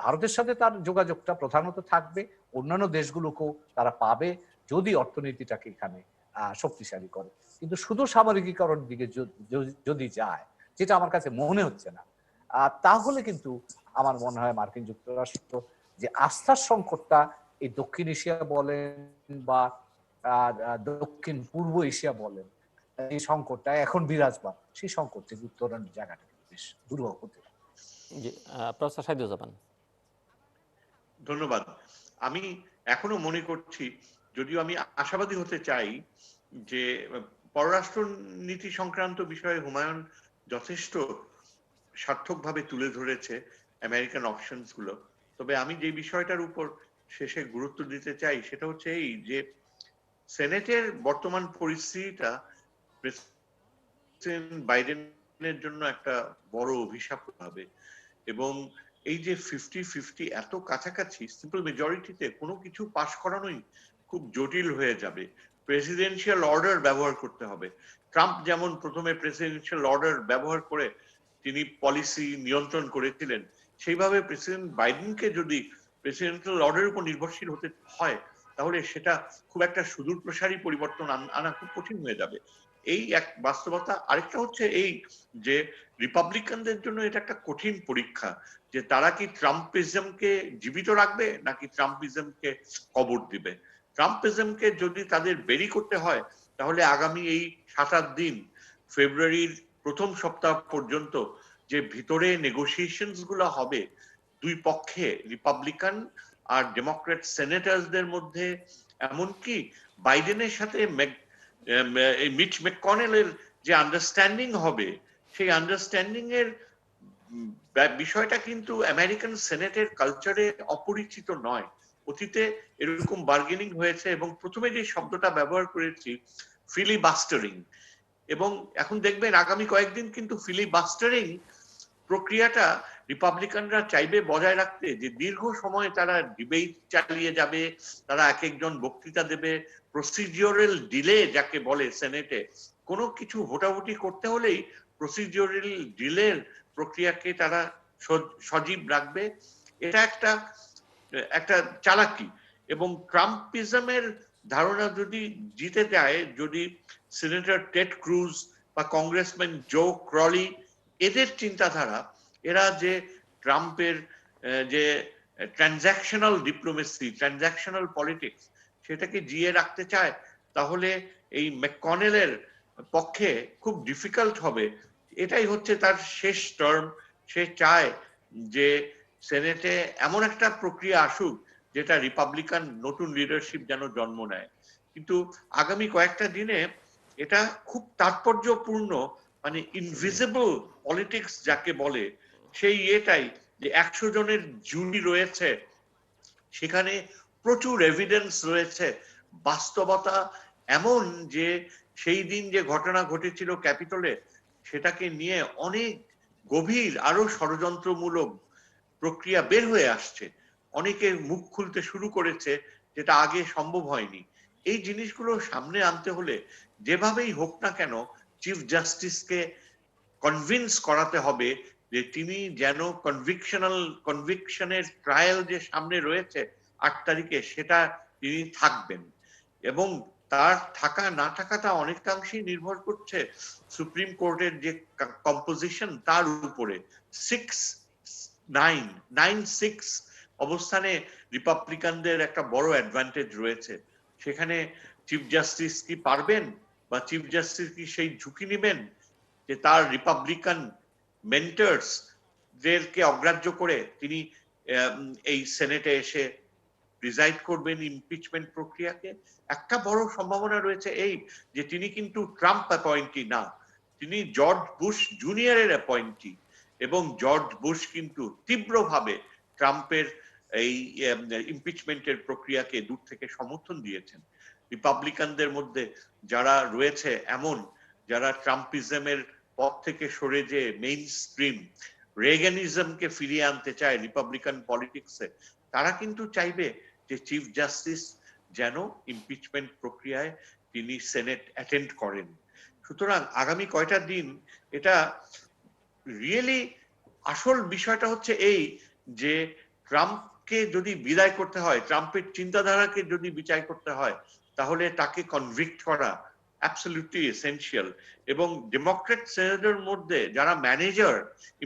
Speaker 2: ভারতের সাথে তার যোগাযোগটা প্রধানত থাকবে, অন্যান্য দেশগুলোকেও তারা পাবে যদি অর্থনীতিটাকে এখানে শক্তিশালী করে। কিন্তু শুধু সামরিকীকরণ দিকে যদি যায়, যেটা আমার কাছে মনে হচ্ছে না, তাহলে কিন্তু আমার মনে হয় মার্কিন যুক্তরাষ্ট্র যে আস্থার সংকটটা এই দক্ষিণ এশিয়া বলেন বা দক্ষিণ পূর্ব এশিয়া বলেন, এই সংকটটা এখন বিরাজমান, সেই সংকট থেকে উত্তরণের জায়গাটা বেশ দুর্বল হতে পারে।
Speaker 1: প্রফেসর সাইদুজ্জামান।
Speaker 3: ধন্যবাদ। আমি এখনো মনে করছি, যদিও আমি আশাবাদী হতে চাই, যে পররাষ্ট্র নীতি সংক্রান্ত বিষয়ে হুমায়ুন যথেষ্ট সার্থকভাবে তুলে ধরেছে আমেরিকান অপশনস গুলো। তবে আমি যে বিষয়টার উপর শেষে গুরুত্ব দিতে চাই সেটা হচ্ছে এই যে সেনেটের বর্তমান পরিস্থিতিটা প্রেসিডেন্ট বাইডেনের জন্য একটা বড় অভিশাপ হবে। এবং এই যে 50-50 এত কাছাকাছি, সিম্পল মেজরিটিতে কোনো কিছু পাশ করানোই খুব জটিল হয়ে যাবে। প্রেসিডেন্সিয়াল অর্ডার ব্যবহার করতে হবে। ট্রাম্প যেমন প্রথমে প্রেসিডেন্সিয়াল অর্ডার ব্যবহার করে তিনি পলিসি নিয়ন্ত্রণ করেছিলেন, সেইভাবে প্রেসিডেন্ট বাইডেনকে যদি প্রেসিডেন্সিয়াল অর্ডারের উপর নির্ভরশীল হতে হয়, তাহলে সেটা খুব একটা সুদূর প্রসারী পরিবর্তন আনা খুব কঠিন হয়ে যাবে। এই এক বাস্তবতা। আরেকটা হচ্ছে এই যে রিপাবলিকানদের জন্য এটা একটা কঠিন পরীক্ষা, যে তারা কি ট্রাম্পিজমকে জীবিত রাখবে নাকি ট্রাম্পিজমকে কবর দিবে। ট্রাম্পিজমকে যদি তাদের বেরি করতে হয়, তাহলে আগামী এই 7-8 দিন, ফেব্রুয়ারির প্রথম সপ্তাহ পর্যন্ত যে ভিতরে নেগোসিয়েশনস গুলো হবে দুই পক্ষে, রিপাবলিকান আর ডেমোক্রেট সেনেটার্সদের মধ্যে, এমনকি বাইডেনের সাথে মিচ ম্যাককনেলের যে আন্ডারস্ট্যান্ডিং হবে, সেই আন্ডারস্ট্যান্ডিং এর বিষয়টা কিন্তু আমেরিকান সেনেটের কালচারে অপরিচিত নয়। অতীতে এরকম বার্গেনিং হয়েছে, এবং প্রথমে যে শব্দটা ব্যবহার করেছি ফিলিবাস্টারিং, এবং এখন দেখবেন আগামী কয়েকদিন কিন্তু ফিলিবাস্টারিং প্রক্রিয়াটা রিপাবলিকানরা চাইবে বজায় রাখতে, যে দীর্ঘ সময় তারা ডিবেট চালিয়ে যাবে, তারা এক একজন বক্তৃতা দেবে, প্রসিডিওরাল ডিলে যাকে বলে সেনেটে, কোনো কিছু ভোটাভুটি করতে হলেই প্রসিডিওরাল ডিলের প্রক্রিয়াকে তারা সজীব রাখবে। এটা একটা একটা চালাকি। এবং ট্রাম্পিজমের ধারণা যদি জিতে যায়, যদি সিনেটর টেড ক্রুজ বা কংগ্রেসম্যান জো ক্রলি, এদের চিন্তাধারা, এরা যে ট্রাম্পের যে ট্রানজাকশনাল ডিপ্লোমেসি, ট্রানজাকশনাল পলিটিক্স, সেটাকে জিয়ে রাখতে চায়, তাহলে এই ম্যাককনেলের পক্ষে খুব ডিফিকাল্ট হবে। এটাই হচ্ছে তার শেষ টার্ম। সে চায় যে সেনেটে এমন একটা প্রক্রিয়া আসুক যেটা রিপাবলিকান নতুন লিডারশিপ যেন জন্ম নেয়। কিন্তু আগামী কয়েকটা দিনে এটা খুব তাৎপর্যপূর্ণ, মানে ইনভিজিবল পলিটিক্স যাকে বলে, সেই এটাই যে 100 জনের জুরি রয়েছে, সেখানে প্রচুর এভিডেন্স রয়েছে, বাস্তবতা এমন যে সেই দিন যে ঘটনা ঘটেছিল ক্যাপিটলে, সেটাকে নিয়ে অনেক গভীর আরো ষড়যন্ত্রমূলক প্রক্রিয়া বের হয়ে আসছে, অনেকে মুখ খুলতে শুরু করেছে, যেটা আগে সম্ভব হয়নি। এই জিনিসগুলো সামনে আনতে হলে যেভাবেই হোক না কেন চিফ জাস্টিসকে কনভিন্স করাতে হবে যে তিনি যেন কনভিকশনের ট্রায়াল যে সামনে রয়েছে 8 তারিখে, সেটা তিনি থাকবেন। এবং তার থাকা না থাকাটা অনেকাংশেই নির্ভর করছে সুপ্রিম কোর্টের যে কম্পোজিশন তার উপরে। 6-9 অবস্থানে রিপাবলিকানদের একটা বড় অ্যাডভান্টেজ রয়েছে। সেখানে চিফ জাস্টিস কি পারবেন, বা চিফ জাস্টিস কি সেই ঝুঁকি নেবেন যে তার রিপাবলিকান মেন্টার্স দেরকে অগ্রাহ্য করে তিনি এই সেনেটে এসে প্রিজাইড করবেন ইমপিচমেন্ট প্রক্রিয়াকে? একটা বড় সম্ভাবনা রয়েছে এই যে তিনি কিন্তু ট্রাম্প অ্যাপয়েন্টি না, তিনি জর্জ বুশ জুনিয়রের অ্যাপয়েন্টি, এবং জর্জ বুশ কিন্তু তীব্রভাবে ট্রাম্পের এই ইমপিচমেন্টের প্রক্রিয়াকে দূর থেকে সমর্থন দিয়েছেন। রিপাবলিকানদের মধ্যে যারা রয়েছে এমন, যারা ট্রাম্পিজমের পথ থেকে সরে যে মেইন স্ট্রিম রেগানিজমকে ফিরিয়ে আনতে চায় রিপাবলিকান পলিটিক্সে, তারা কিন্তু চাইবে যে চিফ জাস্টিস যেন ইমপিচমেন্ট প্রক্রিয়ায় তিনি সেনেট অ্যাটেন্ড করেন। সুতরাং আগামী কয়টা দিন এটা রিয়েলি আসল বিষয়টা হচ্ছে এই যে ট্রাম্পকে যদি বিদায় করতে হয়, ট্রাম্পের চিন্তাধারাকে যদি বিচার করতে হয়, তাহলে তাকে কনভিক্ট করা অ্যাবসলিউটলি এসেনশিয়াল। এবং ডেমোক্রেট সেনেটের মধ্যে যারা ম্যানেজার,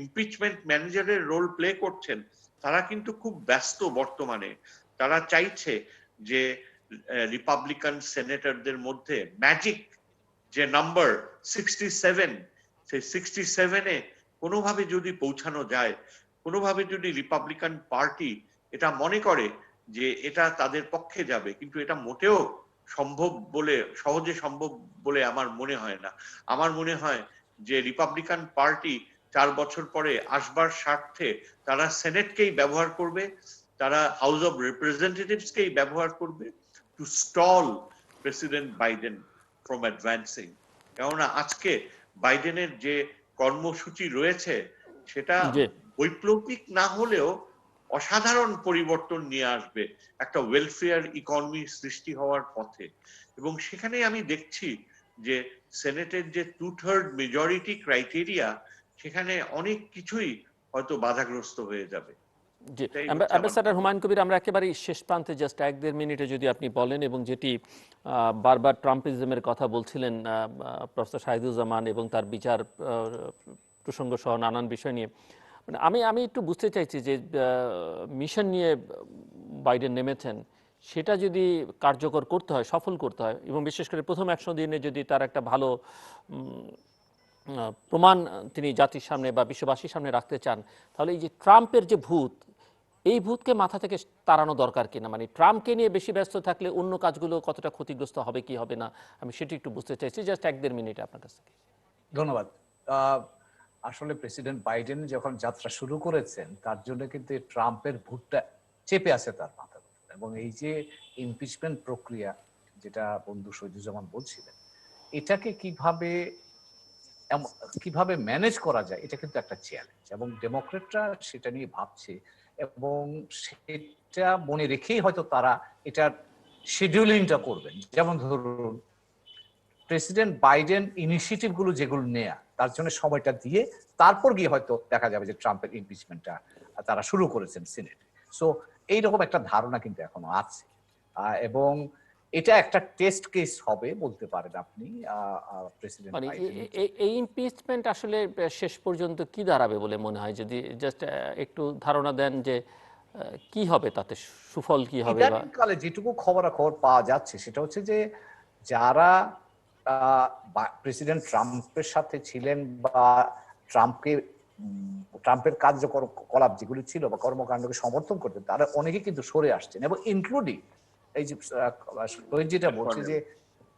Speaker 3: ইমপিচমেন্ট ম্যানেজারের রোল প্লে করছেন, তারা কিন্তু খুব ব্যস্ত বর্তমানে। তারা চাইছে যে রিপাবলিকান সেনেটরদের মধ্যে ম্যাজিক যে নাম্বার 67, সেই 67-এ কোনোভাবে যদি পৌঁছানো যায়, কোনোভাবে যদি রিপাবলিকান পার্টি এটা মনে করে যে এটা তাদের পক্ষে যাবে, কিন্তু এটা মোটেও সম্ভব বলে, সহজে সম্ভব বলে আমার মনে হয় না। আমার মনে হয় যে রিপাবলিকান পার্টি 4 বছর পরে আসবার স্বার্থে তারা সেনেটকেই ব্যবহার করবে, তারা হাউস অফ রিপ্রেজেন্টেটিভসকেই ব্যবহার করবে to stall president Biden from advancing. কেননা আজকে বাইডেনের যে কর্মসূচি রয়েছে সেটা বৈপ্লবিক না হলেও অসাধারণ পরিবর্তন নিয়ে আসবে একটা ওয়েলফেয়ার ইকোনমি সৃষ্টি হওয়ার পথে। এবং সেখানে আমি দেখছি যে সেনেটের যে 2/3 মেজরিটি ক্রাইটেরিয়া, সেখানে অনেক কিছুই হয়তো বাধাগ্রস্ত হয়ে যাবে।
Speaker 1: জি,
Speaker 3: এটাই হচ্ছে আমার
Speaker 1: অ্যাম্বাসাডার
Speaker 3: মতামত।
Speaker 1: হুমায়ুন কবির, আমরা একেবারে শেষ প্রান্তে জাস্ট 1-1.5 মিনিটে যদি আপনি বলেন, এবং যেটি বারবার ট্রাম্পিজমের কথা বলছিলেন প্রফেসর শাহিদুজ্জামান এবং তার বিচার প্রসঙ্গ সহ নানান বিষয় নিয়ে, মানে আমি একটু বুঝতে চাইছি যে মিশন নিয়ে বাইডেন নেমেছেন, সেটা যদি কার্যকর করতে হয়, সফল করতে হয়, এবং বিশেষ করে প্রথম 100 দিনে যদি তার একটা ভালো প্রমাণ তিনি জাতির সামনে বা বিশ্ববাসীর সামনে রাখতে চান, তাহলে এই যে ট্রাম্পের যে ভূত, এই ভূতকে মাথা থেকে তাড়ানো দরকার কিনা, মানে ট্রাম্পকে নিয়ে বেশি ব্যস্ত থাকলে অন্য কাজগুলো কতটা ক্ষতিগ্রস্ত হবে কি হবে না, আমি সেটি একটু বুঝতে চাইছি, জাস্ট 1-1.5 মিনিটে আপনার কাছ থেকে।
Speaker 2: ধন্যবাদ। আহ, আসলে প্রেসিডেন্ট বাইডেন যখন যাত্রা শুরু করেছেন, তার জন্য কিন্তু এই ট্রাম্পের ভূতটা চেপে আছে তার মাথার উপর। এবং এই যে ইমপিচমেন্ট প্রক্রিয়া, যেটা বন্ধু শহীদুজ্জামান বলছিলেন, এটাকে কিভাবে ম্যানেজ করা যায়, এটা কিন্তু একটা চ্যালেঞ্জ, এবং ডেমোক্রেটরা সেটা নিয়ে ভাবছে, এবং সেটা মনে রেখেই হয়তো তারা এটার শিডিউলিংটা করবেন। যেমন ধরুন, প্রেসিডেন্ট বাইডেন ইনিশিয়েটিভ গুলো যেগুলো নেয়া, তার জন্য সময়টা দিয়ে তারপর গিয়ে হয়তো দেখা যাবে যে ট্রাম্পের ইমপিচমেন্টটা তারা শুরু করেছেন সিনেটে। সো এইরকম একটা ধারণা কিন্তু এখনো আছে, এবং এটা একটা টেস্ট কেস হবে বলতে পারেন আপনি প্রেসিডেন্ট
Speaker 1: মানে
Speaker 2: বাইডেনের।
Speaker 1: এই ইমপিচমেন্ট আসলে শেষ পর্যন্ত কি দাঁড়াবে বলে মনে হয়, যদি জাস্ট একটু ধারণা দেন যে কি হবে, তাতে সুফল কি হবে বা।
Speaker 2: ইদানিং কালে যেটুকু খবরাখবর পাওয়া যাচ্ছে সেটা হচ্ছে যে যারা প্রেসিডেন্ট ট্রাম্পের সাথে ছিলেন, বা ট্রাম্পকে ট্রাম্পের কার্যকলাপ যেগুলি ছিল বা কর্মকাণ্ডকে সমর্থন করতেন, তারা অনেকে কিন্তু সরে আসছেন, এবং ইনক্লুডিং এই যে শহীদ যেটা বলছে যে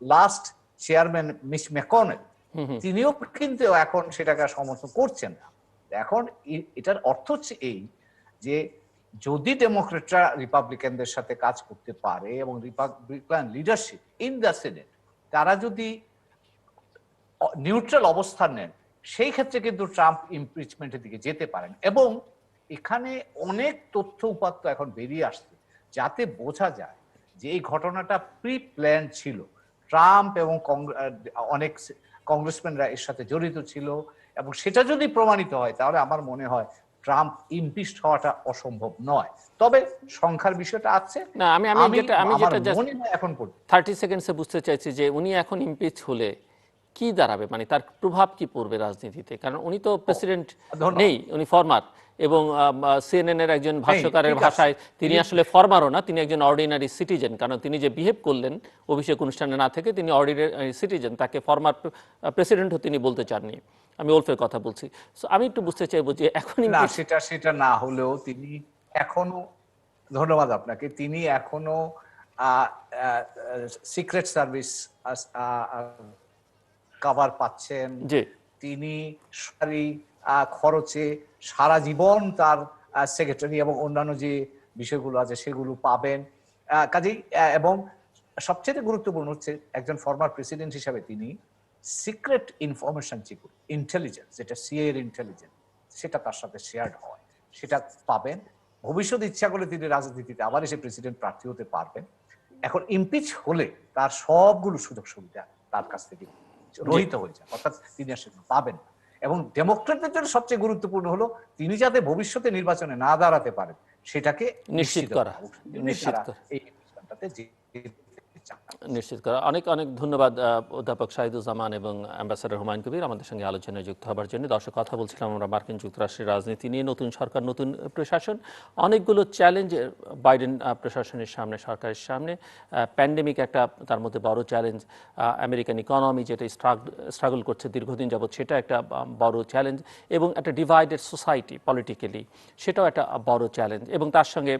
Speaker 2: লাস্ট চেয়ারম্যান মিস ম্যাকনেল, তিনিও কিন্তু এখন সেটাকে সমর্থন করছেন না। এখন এটার অর্থ হচ্ছে এই যে যদি ডেমোক্রেটরা রিপাবলিকানদের সাথে কাজ করতে পারে, এবং Republican leadership in the senate তারা যদি নিউট্রাল অবস্থান নেন, সেই ক্ষেত্রে কিন্তু ট্রাম্প ইমপিচমেন্টের দিকে যেতে পারেন। এবং এখানে অনেক তথ্য উপাত্ত এখন বেরিয়ে আসছে, যাতে বোঝা যায় যে এই ঘটনাটা প্রি প্ল্যান ছিল। ট্রাম্প এবং অনেক কংগ্রেসম্যানরা এর সাথে জড়িত ছিল, এবং সেটা যদি প্রমাণিত হয়, তাহলে আমার মনে হয় ট্রাম্প ইমপিচড হওয়াটা অসম্ভব নয়। তবে সংখ্যার বিষয়টা আছে।
Speaker 1: না, আমি
Speaker 2: আমার
Speaker 1: যেটা জাস্ট
Speaker 2: মনে হয় এখন পর্যন্ত
Speaker 1: 30 সেকেন্ডসে বুঝতে চাইছি যে উনি এখন ইমপিচ হলে কি দাঁড়াবে, মানে তার প্রভাব কি পড়বে রাজনীতিতে, কারণ উনি তো প্রেসিডেন্ট
Speaker 2: ধন্যবাদ।
Speaker 1: নেই, উনি ফরমার, এবং সিএনএন এর একজন ভাষ্যকারের
Speaker 2: ঠিক আছে।
Speaker 1: ভাষায় তিনি আসলে ফরমারও না, তিনি একজন অর্ডিনারি সিটিজেন, কারণ তিনি যে বিহেভ করলেন অভিষেক অনুষ্ঠানে না থেকে, তিনি অর্ডিনারি সিটিজেন, তাকে ফরমার প্রেসিডেন্টও তিনি বলতে চাননি। আমি ওলফের কথা বলছি। সো আমি একটু বুঝতে চাইবো যে এখন
Speaker 2: না,
Speaker 1: ইমপিচ।
Speaker 2: সেটা না হলেও তিনি এখনো, ধন্যবাদ আপনাকে, তিনি এখনো সিক্রেট সার্ভিস কভার পাচ্ছেন।
Speaker 1: জি,
Speaker 2: তিনি সরকারি খরচে সারা জীবন তার সেক্রেটারি এবং অন্যান্য যে বিষয়গুলো আছে সেগুলো পাবেন। কাজেই এবং সবচেয়ে গুরুত্বপূর্ণ হচ্ছে, একজন ফরমার প্রেসিডেন্ট হিসাবে তিনি সিক্রেট ইনফরমেশন যেগুলো, ইন্টেলিজেন্স, যেটা সিএ এর ইন্টেলিজেন্স, সেটা তার সাথে শেয়ার্ড হয়, সেটা পাবেন। ভবিষ্যতে ইচ্ছা করলে তিনি রাজনীতিতে আবার এসে প্রেসিডেন্ট প্রার্থী হতে পারবেন। এখন ইমপিচ হলে তার সবগুলো সুযোগ সুবিধা তার কাছ থেকে রহিত হয়ে যায়, অর্থাৎ তিনি আর সেগুলো পাবেন না। এবং ডেমোক্রেটদের জন্য সবচেয়ে গুরুত্বপূর্ণ হলো তিনি যাতে ভবিষ্যতে নির্বাচনে না দাঁড়াতে পারেন সেটাকে
Speaker 1: নিশ্চিত করা, নিশ্চিত
Speaker 2: তারা
Speaker 1: করা,
Speaker 2: এই নির্বাচনটাতে যেতে চান।
Speaker 1: নিশ্চিত করা। অনেক অনেক ধন্যবাদ অধ্যাপক শাহিদুজ্জামান এবং অ্যাম্বাসাডর হুমায়ুন কবির আমাদের সঙ্গে আলোচনায় যুক্ত হবার জন্য। দর্শক, কথা বলছিলাম আমরা মার্কিন যুক্তরাষ্ট্রের রাজনীতি নিয়ে, নতুন সরকার, নতুন প্রশাসন, অনেকগুলো চ্যালেঞ্জ বাইডেন প্রশাসনের সামনে, সরকারের সামনে। প্যান্ডেমিক একটা তার মধ্যে বড় চ্যালেঞ্জ, আমেরিকান ইকোনমি যেটা স্ট্রাগল করছে দীর্ঘদিন যাবৎ, সেটা একটা বড় চ্যালেঞ্জ, এবং একটা ডিভাইডেড সোসাইটি পলিটিক্যালি, সেটাও একটা বড় চ্যালেঞ্জ। এবং তার সঙ্গে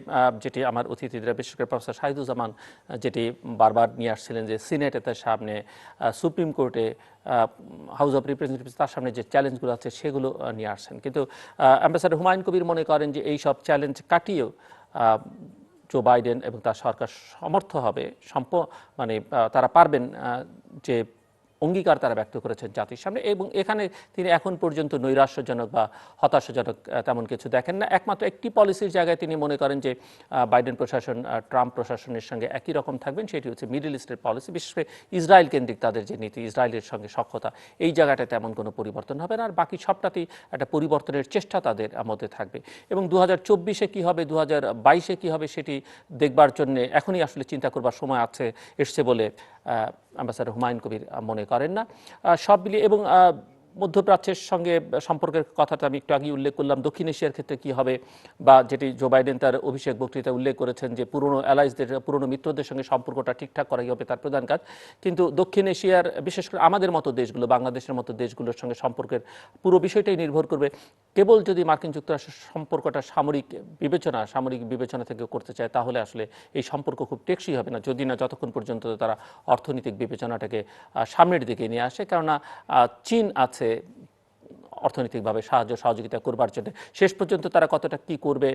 Speaker 1: যেটি আমার অতিথিরা, বিশেষ করে প্রফেসর শাহিদুজ্জামান যেটি বারবার নিয়ে আসছিলেন, যে সিনেটের সামনে, সুপ্রিম কোর্টে, হাউস অফ রিপ্রেজেন্টেটিভস, তার সামনে যে চ্যালেঞ্জগুলো আছে সেগুলো নিয়ে আসছেন। কিন্তু অ্যাম্বাসাডর হুমায়ুন কবির মনে করেন যে এই সব চ্যালেঞ্জ কাটিয়েও জো বাইডেন এবং তার সরকার সমর্থ হবে, মানে তারা পারবেন যে অঙ্গীকার তারা ব্যক্ত করেছেন জাতির সামনে, এবং এখানে তিনি এখন পর্যন্ত নৈরাশ্যজনক বা হতাশাজনক তেমন কিছু দেখেন না। একমাত্র একটি পলিসির জায়গায় তিনি মনে করেন যে বাইডেন প্রশাসন ট্রাম্প প্রশাসনের সঙ্গে একই রকম থাকবেন, সেটি হচ্ছে মিডল ইস্টের পলিসি, বিশেষ করে ইসরায়েল কেন্দ্রিক তাদের যে নীতি, ইসরায়েলের সঙ্গে সখ্যতা, এই জায়গাটায় তেমন কোনো পরিবর্তন হবে না। আর বাকি সবটাতেই একটা পরিবর্তনের চেষ্টা তাদের মধ্যে থাকবে। এবং 2024-এ কী হবে, 2022-এ কী হবে, সেটি দেখবার জন্য এখনই আসলে চিন্তা করবার সময় এসছে বলে অ্যাম্বাসাডর হুমায়ুন কবির মনে করেন না। সব মিলিয়ে এবং মধ্যপ্রাচ্যের সঙ্গে সম্পর্কের কথাটা আমি একটু আগে উল্লেখ করলাম, দক্ষিণ এশিয়ার ক্ষেত্রে কি হবে, বা যেটি জো বাইডেন তার অভিষেক বক্তৃতায় উল্লেখ করেছেন যে পুরনো অ্যালাইসদের, পুরনো মিত্রদের সঙ্গে সম্পর্কটা ঠিকঠাক করাই হবে তার প্রধান কাজ। কিন্তু দক্ষিণ এশিয়ার, বিশেষ করে আমাদের মতো দেশগুলো, বাংলাদেশের মতো দেশগুলোর সঙ্গে সম্পর্কের পুরো বিষয়টাই নির্ভর করবে কেবল যদি মার্কিন যুক্তরাষ্ট্রের সম্পর্কটা সামরিক বিবেচনা থেকে করতে চায়, তাহলে আসলে এই সম্পর্ক খুব টেকসই হবে না, যদি না যতক্ষণ পর্যন্ত তারা অর্থনৈতিক বিবেচনাটাকে সামনের দিকে নিয়ে আসে। কেননা চীন আছে অর্থনৈতিকভাবে সহযোগিতা করবার জন্য। শেষ পর্যন্ত তারা কতটা কি করবে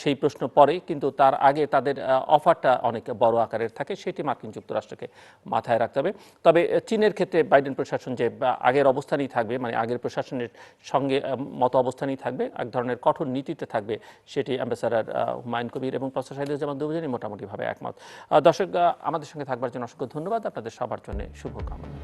Speaker 1: সেই প্রশ্ন পরে, কিন্তু তার আগে তাদের অফারটা অনেক বড় আকারের থাকে, সেটি মার্কিন যুক্তরাষ্ট্রকে মাথায় রাখতে হবে। তবে চীনের ক্ষেত্রে বাইডেন প্রশাসন যে আগের অবস্থানই থাকবে, মানে আগের প্রশাসনের সঙ্গে মতো অবস্থানই থাকবে, এক ধরনের কঠোর নীতিতে থাকবে, সেটি অ্যাম্বাসাডর হুমায়ুন কবির এবং প্রফেসর শাহিদুজ্জামান দুজনই মোটামুটিভাবে একমত। দর্শক, আমাদের সঙ্গে থাকবার জন্য অসংখ্য ধন্যবাদ, আপনাদের সবার জন্য শুভকামনা।